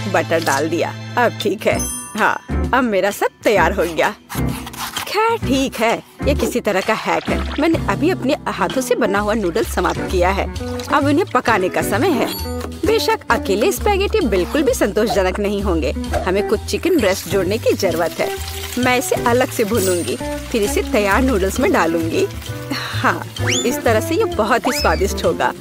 बटर डाल दिया, अब ठीक है। हाँ, अब मेरा सब तैयार हो गया। खैर ठीक है, ये किसी तरह का हैक है। मैंने अभी अपने हाथों से बना हुआ नूडल्स समाप्त किया है। अब उन्हें पकाने का समय है। बेशक अकेले स्पैगेटी बिल्कुल भी संतोषजनक नहीं होंगे। हमें कुछ चिकन ब्रेस्ट जोड़ने की जरूरत है। मैं इसे अलग से भूनूंगी, फिर इसे तैयार नूडल्स में डालूंगी। हाँ, इस तरह से ये बहुत ही स्वादिष्ट होगा।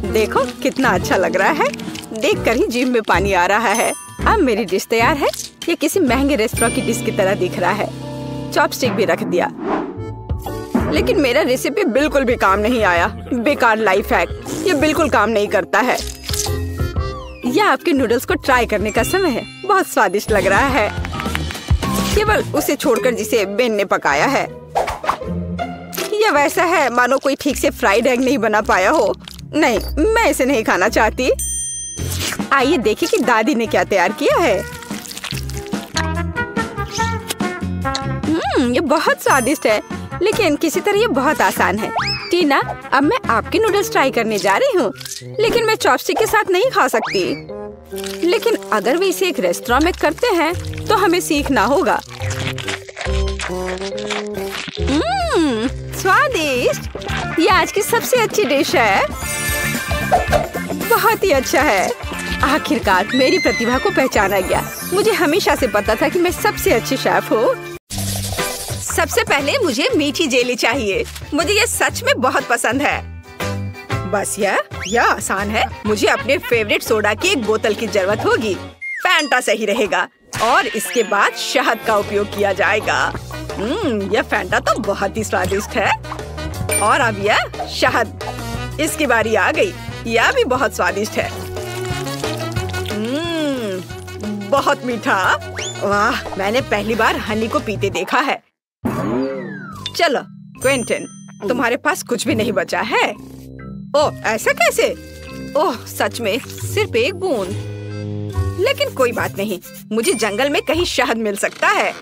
देखो कितना अच्छा लग रहा है। देखकर ही जीभ में पानी आ रहा है। अब मेरी डिश तैयार है। ये किसी महंगे रेस्टोरेंट की डिश की तरह दिख रहा है। चॉपस्टिक भी रख दिया, लेकिन मेरा रेसिपी बिल्कुल भी काम नहीं आया। बेकार लाइफ हैक, ये बिल्कुल काम नहीं करता है। यह आपके नूडल्स को ट्राई करने का समय है। बहुत स्वादिष्ट लग रहा है, केवल उसे छोड़कर जिसे बेन ने पकाया है। यह वैसा है मानो कोई ठीक से फ्राइड एग नहीं बना पाया हो। नहीं, मैं इसे नहीं खाना चाहती। आइए देखें कि दादी ने क्या तैयार किया है। ये बहुत स्वादिष्ट है, लेकिन किसी तरह ये बहुत आसान है। टीना, अब मैं आपके नूडल्स ट्राई करने जा रही हूँ, लेकिन मैं चॉपस्टिक के साथ नहीं खा सकती। लेकिन अगर वे इसे एक रेस्टोरेंट में करते हैं तो हमें सीखना होगा। स्वादिष्ट, ये आज की सबसे अच्छी डिश है। बहुत ही अच्छा है। आखिरकार मेरी प्रतिभा को पहचाना गया। मुझे हमेशा से पता था कि मैं सबसे अच्छी शेफ हूँ। सबसे पहले मुझे मीठी जेली चाहिए। मुझे ये सच में बहुत पसंद है। बस यह आसान है। मुझे अपने फेवरेट सोडा की एक बोतल की जरूरत होगी। फैंटा सही रहेगा। और इसके बाद शहद का उपयोग किया जाएगा। यह फैंटा तो बहुत ही स्वादिष्ट है। और अब यह शहद, इसकी बारी आ गई। यह भी बहुत स्वादिष्ट है। बहुत मीठा। वाह, मैंने पहली बार हनी को पीते देखा है। चलो क्विंटन, तुम्हारे पास कुछ भी नहीं बचा है। ओह, ऐसा कैसे? ओह, सच में सिर्फ एक बूंद। लेकिन कोई बात नहीं, मुझे जंगल में कहीं शहद मिल सकता है।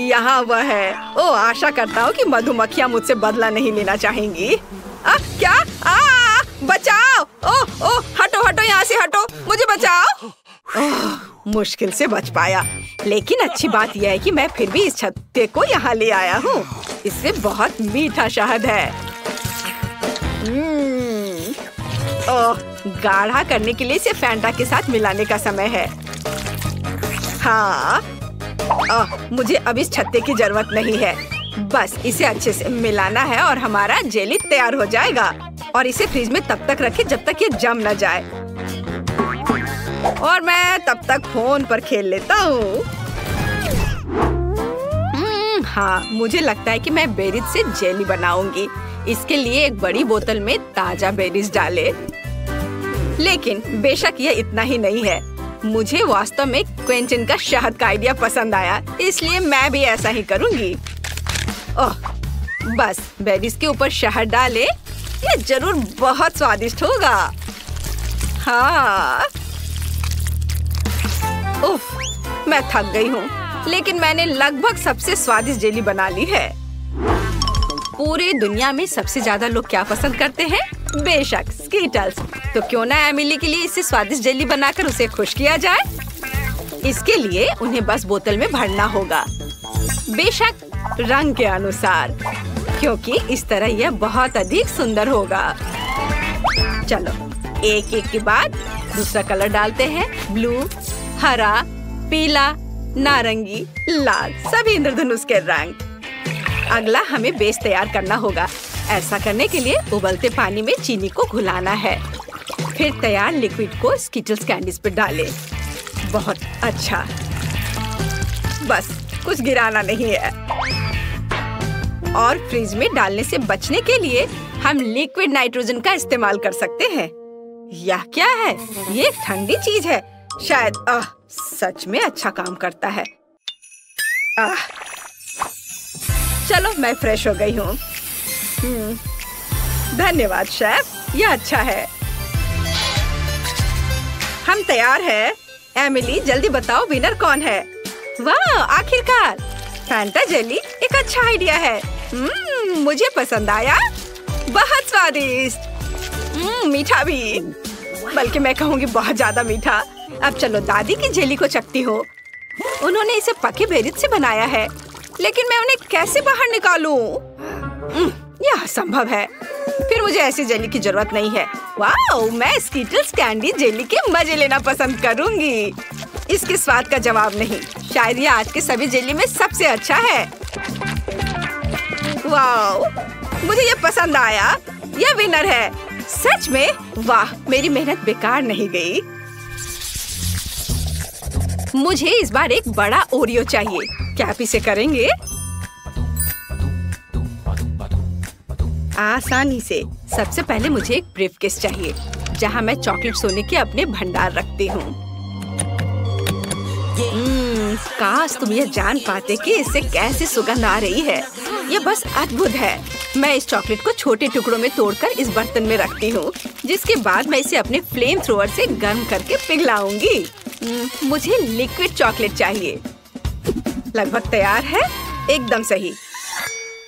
यहाँ वह है। ओह, आशा करता हूँ कि मधुमक्खियाँ मुझसे बदला नहीं लेना चाहेंगी। क्या? बचाओ! ओह ओह, हटो हटो, यहाँ से हटो, मुझे बचाओ। मुश्किल से बच पाया, लेकिन अच्छी बात यह है कि मैं फिर भी इस छत्ते को यहाँ ले आया हूँ। इससे बहुत मीठा शहद है। ओह, गाढ़ा करने के लिए इसे फैंटा के साथ मिलाने का समय है। हाँ, मुझे अब इस छत्ते की जरूरत नहीं है। बस इसे अच्छे से मिलाना है और हमारा जेली तैयार हो जाएगा। और इसे फ्रिज में तब तक रखें जब तक ये जम न जाए। और मैं तब तक फोन पर खेल लेता हूँ। हाँ, मुझे लगता है कि मैं बेरीज से जेली बनाऊंगी। इसके लिए एक बड़ी बोतल में ताजा बेरीज डाले। लेकिन बेशक ये इतना ही नहीं है। मुझे वास्तव में क्विंटन का शहद का आइडिया पसंद आया, इसलिए मैं भी ऐसा ही करूंगी। ओह, बस बेरीज के ऊपर शहद डाले। ये जरूर बहुत स्वादिष्ट होगा। हाँ, उफ, मैं थक गई हूँ, लेकिन मैंने लगभग सबसे स्वादिष्ट जेली बना ली है। पूरी दुनिया में सबसे ज्यादा लोग क्या पसंद करते हैं? बेशक स्कीटल्स। तो क्यों ना एमिली के लिए इससे स्वादिष्ट जेली बनाकर उसे खुश किया जाए। इसके लिए उन्हें बस बोतल में भरना होगा, बेशक रंग के अनुसार, क्योंकि इस तरह यह बहुत अधिक सुंदर होगा। चलो एक एक के बाद दूसरा कलर डालते हैं, ब्लू, हरा, पीला, नारंगी, लाल, सभी इंद्रधनुष के रंग। अगला हमें बेस तैयार करना होगा। ऐसा करने के लिए उबलते पानी में चीनी को घुलाना है। फिर तैयार लिक्विड को स्किटल्स कैंडीज पर डालें। बहुत अच्छा, बस कुछ गिराना नहीं है। और फ्रिज में डालने से बचने के लिए हम लिक्विड नाइट्रोजन का इस्तेमाल कर सकते हैं। यह क्या है? ये एक ठंडी चीज है। शायद सच में अच्छा काम करता है। चलो मैं फ्रेश हो गई हूँ। धन्यवाद शेफ, यह अच्छा है। हम तैयार हैं। एमिली जल्दी बताओ विनर कौन है? वाह, आखिरकार फैंटा जेली एक अच्छा आइडिया है। मुझे पसंद आया, बहुत स्वादिष्ट। मीठा भी, बल्कि मैं कहूँगी बहुत ज्यादा मीठा। अब चलो दादी की जेली को चखती हो। उन्होंने इसे पके बेरीज से बनाया है, लेकिन मैं उन्हें कैसे बाहर निकालूं? यह असंभव है। फिर मुझे ऐसी जेली की जरूरत नहीं है। वाह, मैं स्किटल्स कैंडी जेली के मजे लेना पसंद करूंगी। इसके स्वाद का जवाब नहीं। शायद ये आज के सभी जेली में सबसे अच्छा है। वाह, मुझे ये पसंद आया। ये विनर है। सच में? वाह, मेरी मेहनत बेकार नहीं गई। मुझे इस बार एक बड़ा ओरियो चाहिए। क्या आप इसे करेंगे? आसानी से। सबसे पहले मुझे एक ब्रीफकेस चाहिए, जहां मैं चॉकलेट सोने के अपने भंडार रखती हूँ। काश तुम ये जान पाते कि इससे कैसी सुगंध आ रही है। ये बस अद्भुत है। मैं इस चॉकलेट को छोटे टुकड़ों में तोड़कर इस बर्तन में रखती हूँ, जिसके बाद मैं इसे अपने फ्लेम थ्रोअर से गर्म करके पिघलाऊंगी। मुझे लिक्विड चॉकलेट चाहिए। लगभग तैयार है, एकदम सही।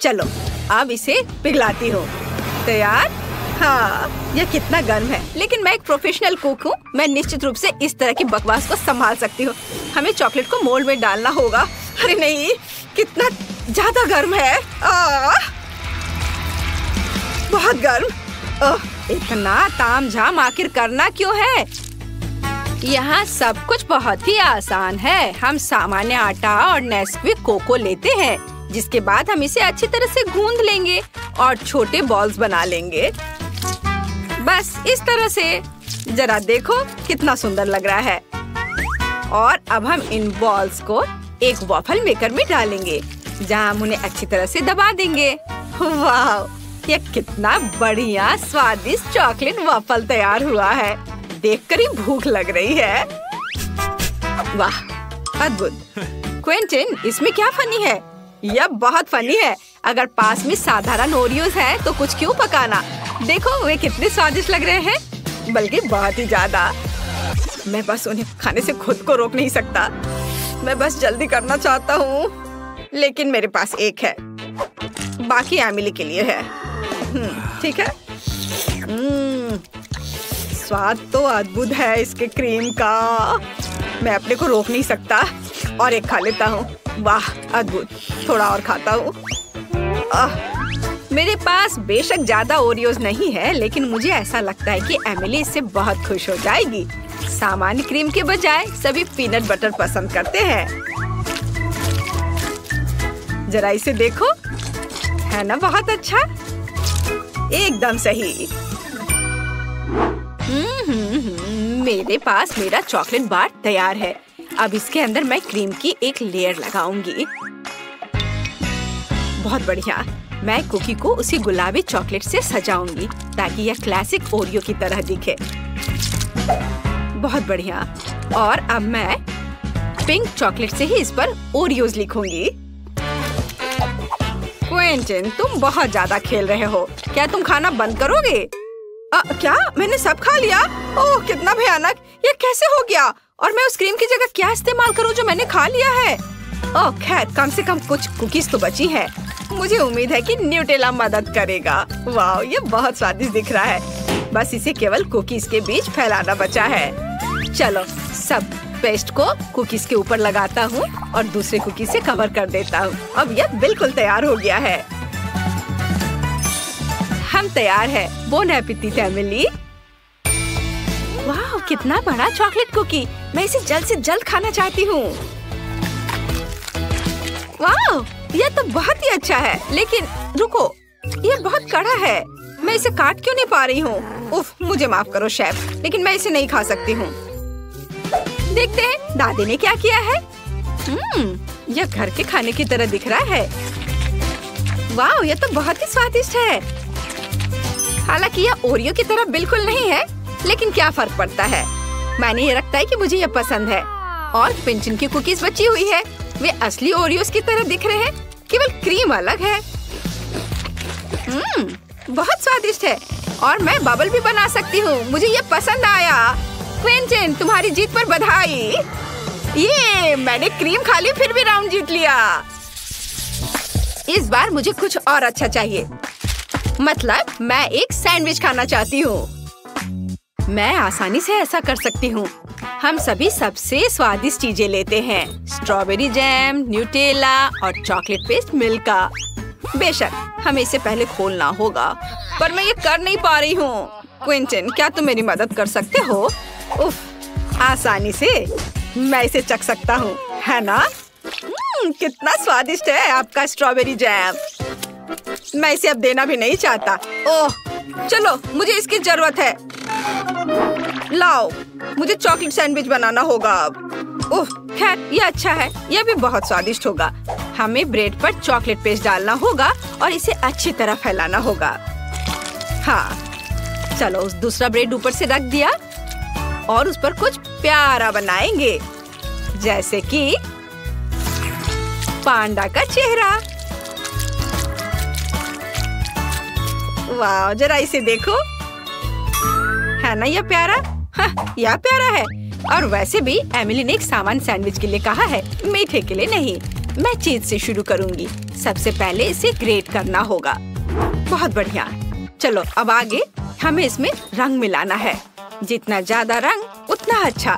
चलो अब इसे पिघलाती हूँ। तैयार? हाँ, यह कितना गर्म है। लेकिन मैं एक प्रोफेशनल कुक हूँ। मैं निश्चित रूप से इस तरह की बकवास को संभाल सकती हूँ। हमें चॉकलेट को मोल्ड में डालना होगा। अरे नहीं, कितना ज्यादा गर्म है। बहुत गर्म। इतना तामझाम आखिर करना क्यों है? यहाँ सब कुछ बहुत ही आसान है। हम सामान्य आटा और नेस्क्विक कोको लेते हैं, जिसके बाद हम इसे अच्छी तरह से गूंद लेंगे और छोटे बॉल्स बना लेंगे। बस इस तरह से। जरा देखो कितना सुंदर लग रहा है। और अब हम इन बॉल्स को एक वॉफल मेकर में डालेंगे, जहां हम उन्हें अच्छी तरह से दबा देंगे। वाह, ये कितना बढ़िया स्वादिष्ट चॉकलेट वॉफल तैयार हुआ है। देखकर ही भूख लग रही है। वाह, अद्भुत। क्विंटन, इसमें क्या फनी है? यह बहुत फनी है। अगर पास में साधारण ओरियोज है तो कुछ क्यों पकाना? देखो वे कितने स्वादिष्ट लग रहे हैं, बल्कि बहुत ही ज्यादा। मैं बस उन्हें खाने से खुद को रोक नहीं सकता। मैं बस जल्दी करना चाहता हूँ, लेकिन मेरे पास एक है। बाकी एमिली के लिए है। ठीक है। स्वाद तो अद्भुत है इसके क्रीम का। मैं अपने को रोक नहीं सकता और एक खा लेता हूँ। वाह, अद्भुत। थोड़ा और खाता हूँ। मेरे पास बेशक ज्यादा ओरियोज नहीं है, लेकिन मुझे ऐसा लगता है कि एमिली इससे बहुत खुश हो जाएगी। सामान्य क्रीम के बजाय सभी पीनट बटर पसंद करते हैं। जरा इसे देखो, है ना बहुत अच्छा? एकदम सही। मेरे पास मेरा चॉकलेट बार तैयार है। अब इसके अंदर मैं क्रीम की एक लेयर लगाऊंगी। बहुत बढ़िया। मैं कुकी को उसी गुलाबी चॉकलेट से सजाऊंगी, ताकि यह क्लासिक ओरियो की तरह दिखे। बहुत बढ़िया। और अब मैं पिंक चॉकलेट से ही इस पर ओरियोज लिखूंगी। क्विंटन, तुम बहुत ज्यादा खेल रहे हो। क्या तुम खाना बंद करोगे? क्या मैंने सब खा लिया? ओह, कितना भयानक। ये कैसे हो गया? और मैं उस क्रीम की जगह क्या इस्तेमाल करूं जो मैंने खा लिया है? ओह खैर, कम से कम कुछ कुकीज तो बची हैं। मुझे उम्मीद है कि न्यूटेला मदद करेगा। वाह, ये बहुत स्वादिष्ट दिख रहा है। बस इसे केवल कुकीज के बीच फैलाना बचा है। चलो सब पेस्ट को कुकीज के ऊपर लगाता हूँ और दूसरे कुकीज से कवर कर देता हूँ। अब यह बिल्कुल तैयार हो गया है। हम तैयार है। Bone appétit Emily. वाह, कितना बड़ा चॉकलेट कुकी। मैं इसे जल्द से जल्द खाना चाहती हूँ। वाह, यह तो बहुत ही अच्छा है, लेकिन रुको, यह बहुत कड़ा है। मैं इसे काट क्यों नहीं पा रही हूँ? उफ, मुझे माफ करो शेफ, लेकिन मैं इसे नहीं खा सकती हूँ। देखते हैं दादी ने क्या किया है। यह घर के खाने की तरह दिख रहा है। वाह, यह तो बहुत ही स्वादिष्ट है। हालांकि यह ओरियो की तरह बिल्कुल नहीं है, लेकिन क्या फर्क पड़ता है। मैंने ये रखता है कि मुझे यह पसंद है। और पिंचन की कुकीज बची हुई है, वे असली ओरियोस की तरह दिख रहे हैं, केवल क्रीम अलग है। बहुत स्वादिष्ट है और मैं बबल भी बना सकती हूँ। मुझे ये पसंद आया। क्विंटन, तुम्हारी जीत पर बधाई। ये मैंने क्रीम खा ली, फिर भी राउंड जीत लिया। इस बार मुझे कुछ और अच्छा चाहिए। मतलब मैं एक सैंडविच खाना चाहती हूँ। मैं आसानी से ऐसा कर सकती हूँ। हम सभी सबसे स्वादिष्ट चीजें लेते हैं, स्ट्रॉबेरी जैम, न्यूटेला और चॉकलेट पेस्ट मिल्का। बेशक हमें इसे पहले खोलना होगा, पर मैं ये कर नहीं पा रही हूँ। क्विंटन, क्या तुम मेरी मदद कर सकते हो? उफ, आसानी से मैं इसे चख सकता हूँ, है ना? कितना स्वादिष्ट है आपका स्ट्रॉबेरी जैम। मैं इसे अब देना भी नहीं चाहता। ओह, चलो, मुझे इसकी जरूरत है। लाओ, मुझे चॉकलेट सैंडविच बनाना होगा अब। ओह, खैर ये अच्छा है, यह भी बहुत स्वादिष्ट होगा। हमें ब्रेड पर चॉकलेट पेस्ट डालना होगा और इसे अच्छी तरह फैलाना होगा। हाँ, चलो उस दूसरा ब्रेड ऊपर से रख दिया और उस पर कुछ प्यारा बनाएंगे, जैसे कि पांडा का चेहरा। वाह, जरा इसे देखो, है ना यह प्यारा? हाँ, यह प्यारा है। और वैसे भी एमिली ने एक सामान्य सैंडविच के लिए कहा है, मीठे के लिए नहीं। मैं चीज से शुरू करूंगी। सबसे पहले इसे ग्रेट करना होगा। बहुत बढ़िया। चलो अब आगे हमें इसमें रंग मिलाना है। जितना ज्यादा रंग उतना अच्छा।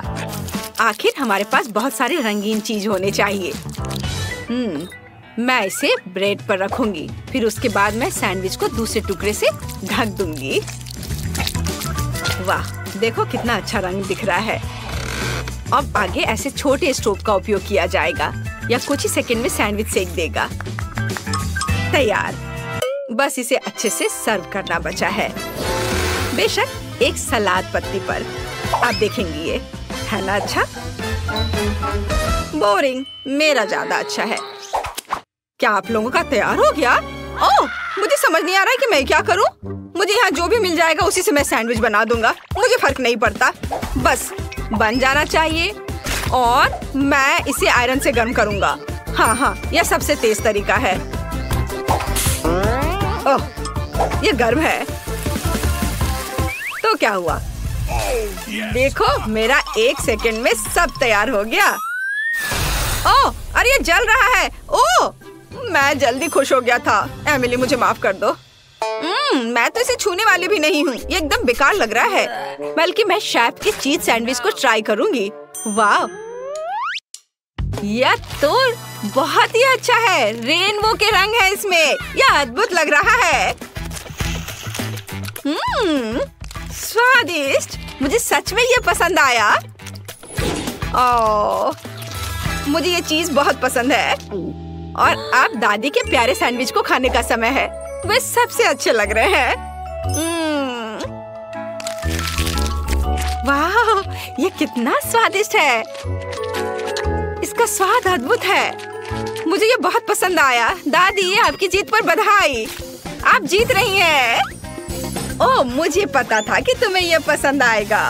आखिर हमारे पास बहुत सारे रंगीन चीज होने चाहिए। मैं इसे ब्रेड पर रखूंगी, फिर उसके बाद मैं सैंडविच को दूसरे टुकड़े से ढक दूंगी। वाह, देखो कितना अच्छा रंग दिख रहा है। अब आगे ऐसे छोटे स्टोव का उपयोग किया जाएगा, या कुछ ही सेकंड में सैंडविच सेक देगा। तैयार। बस इसे अच्छे से सर्व करना बचा है। बेशक एक सलाद पत्ती पर। आप देखेंगे ये, है ना अच्छा? बोरिंग, मेरा ज्यादा अच्छा है। क्या आप लोगों का तैयार हो गया? ओह, मुझे समझ नहीं आ रहा है कि मैं क्या करूं। मुझे यहाँ जो भी मिल जाएगा उसी से मैं सैंडविच बना दूंगा। मुझे फर्क नहीं पड़ता, बस बन जाना चाहिए। और मैं इसे आयरन से गर्म करूंगा। हाँ, यह सबसे तेज तरीका है। ओह, ये गर्म है। तो क्या हुआ? देखो, मेरा 1 सेकंड में सब तैयार हो गया। ओह, अरे ये जल रहा है। ओह, मैं जल्दी खुश हो गया था। एमिली, मुझे माफ कर दो। मैं तो इसे छूने वाली भी नहीं हूँ। ये एकदम बेकार लग रहा है। बल्कि मैं शेफ के चीज सैंडविच को ट्राई करूंगी। वाह, यह तो बहुत ही अच्छा है। रेनबो के रंग है इसमें। यह अद्भुत लग रहा है। स्वादिष्ट। मुझे सच में ये पसंद आया। ओह, मुझे ये चीज बहुत पसंद है। और अब दादी के प्यारे सैंडविच को खाने का समय है। वे सबसे अच्छे लग रहे हैं। वाह, ये कितना स्वादिष्ट है। इसका स्वाद अद्भुत है। मुझे ये बहुत पसंद आया। दादी, आपकी जीत पर बधाई। आप जीत रही हैं। ओह, मुझे पता था कि तुम्हें ये पसंद आएगा।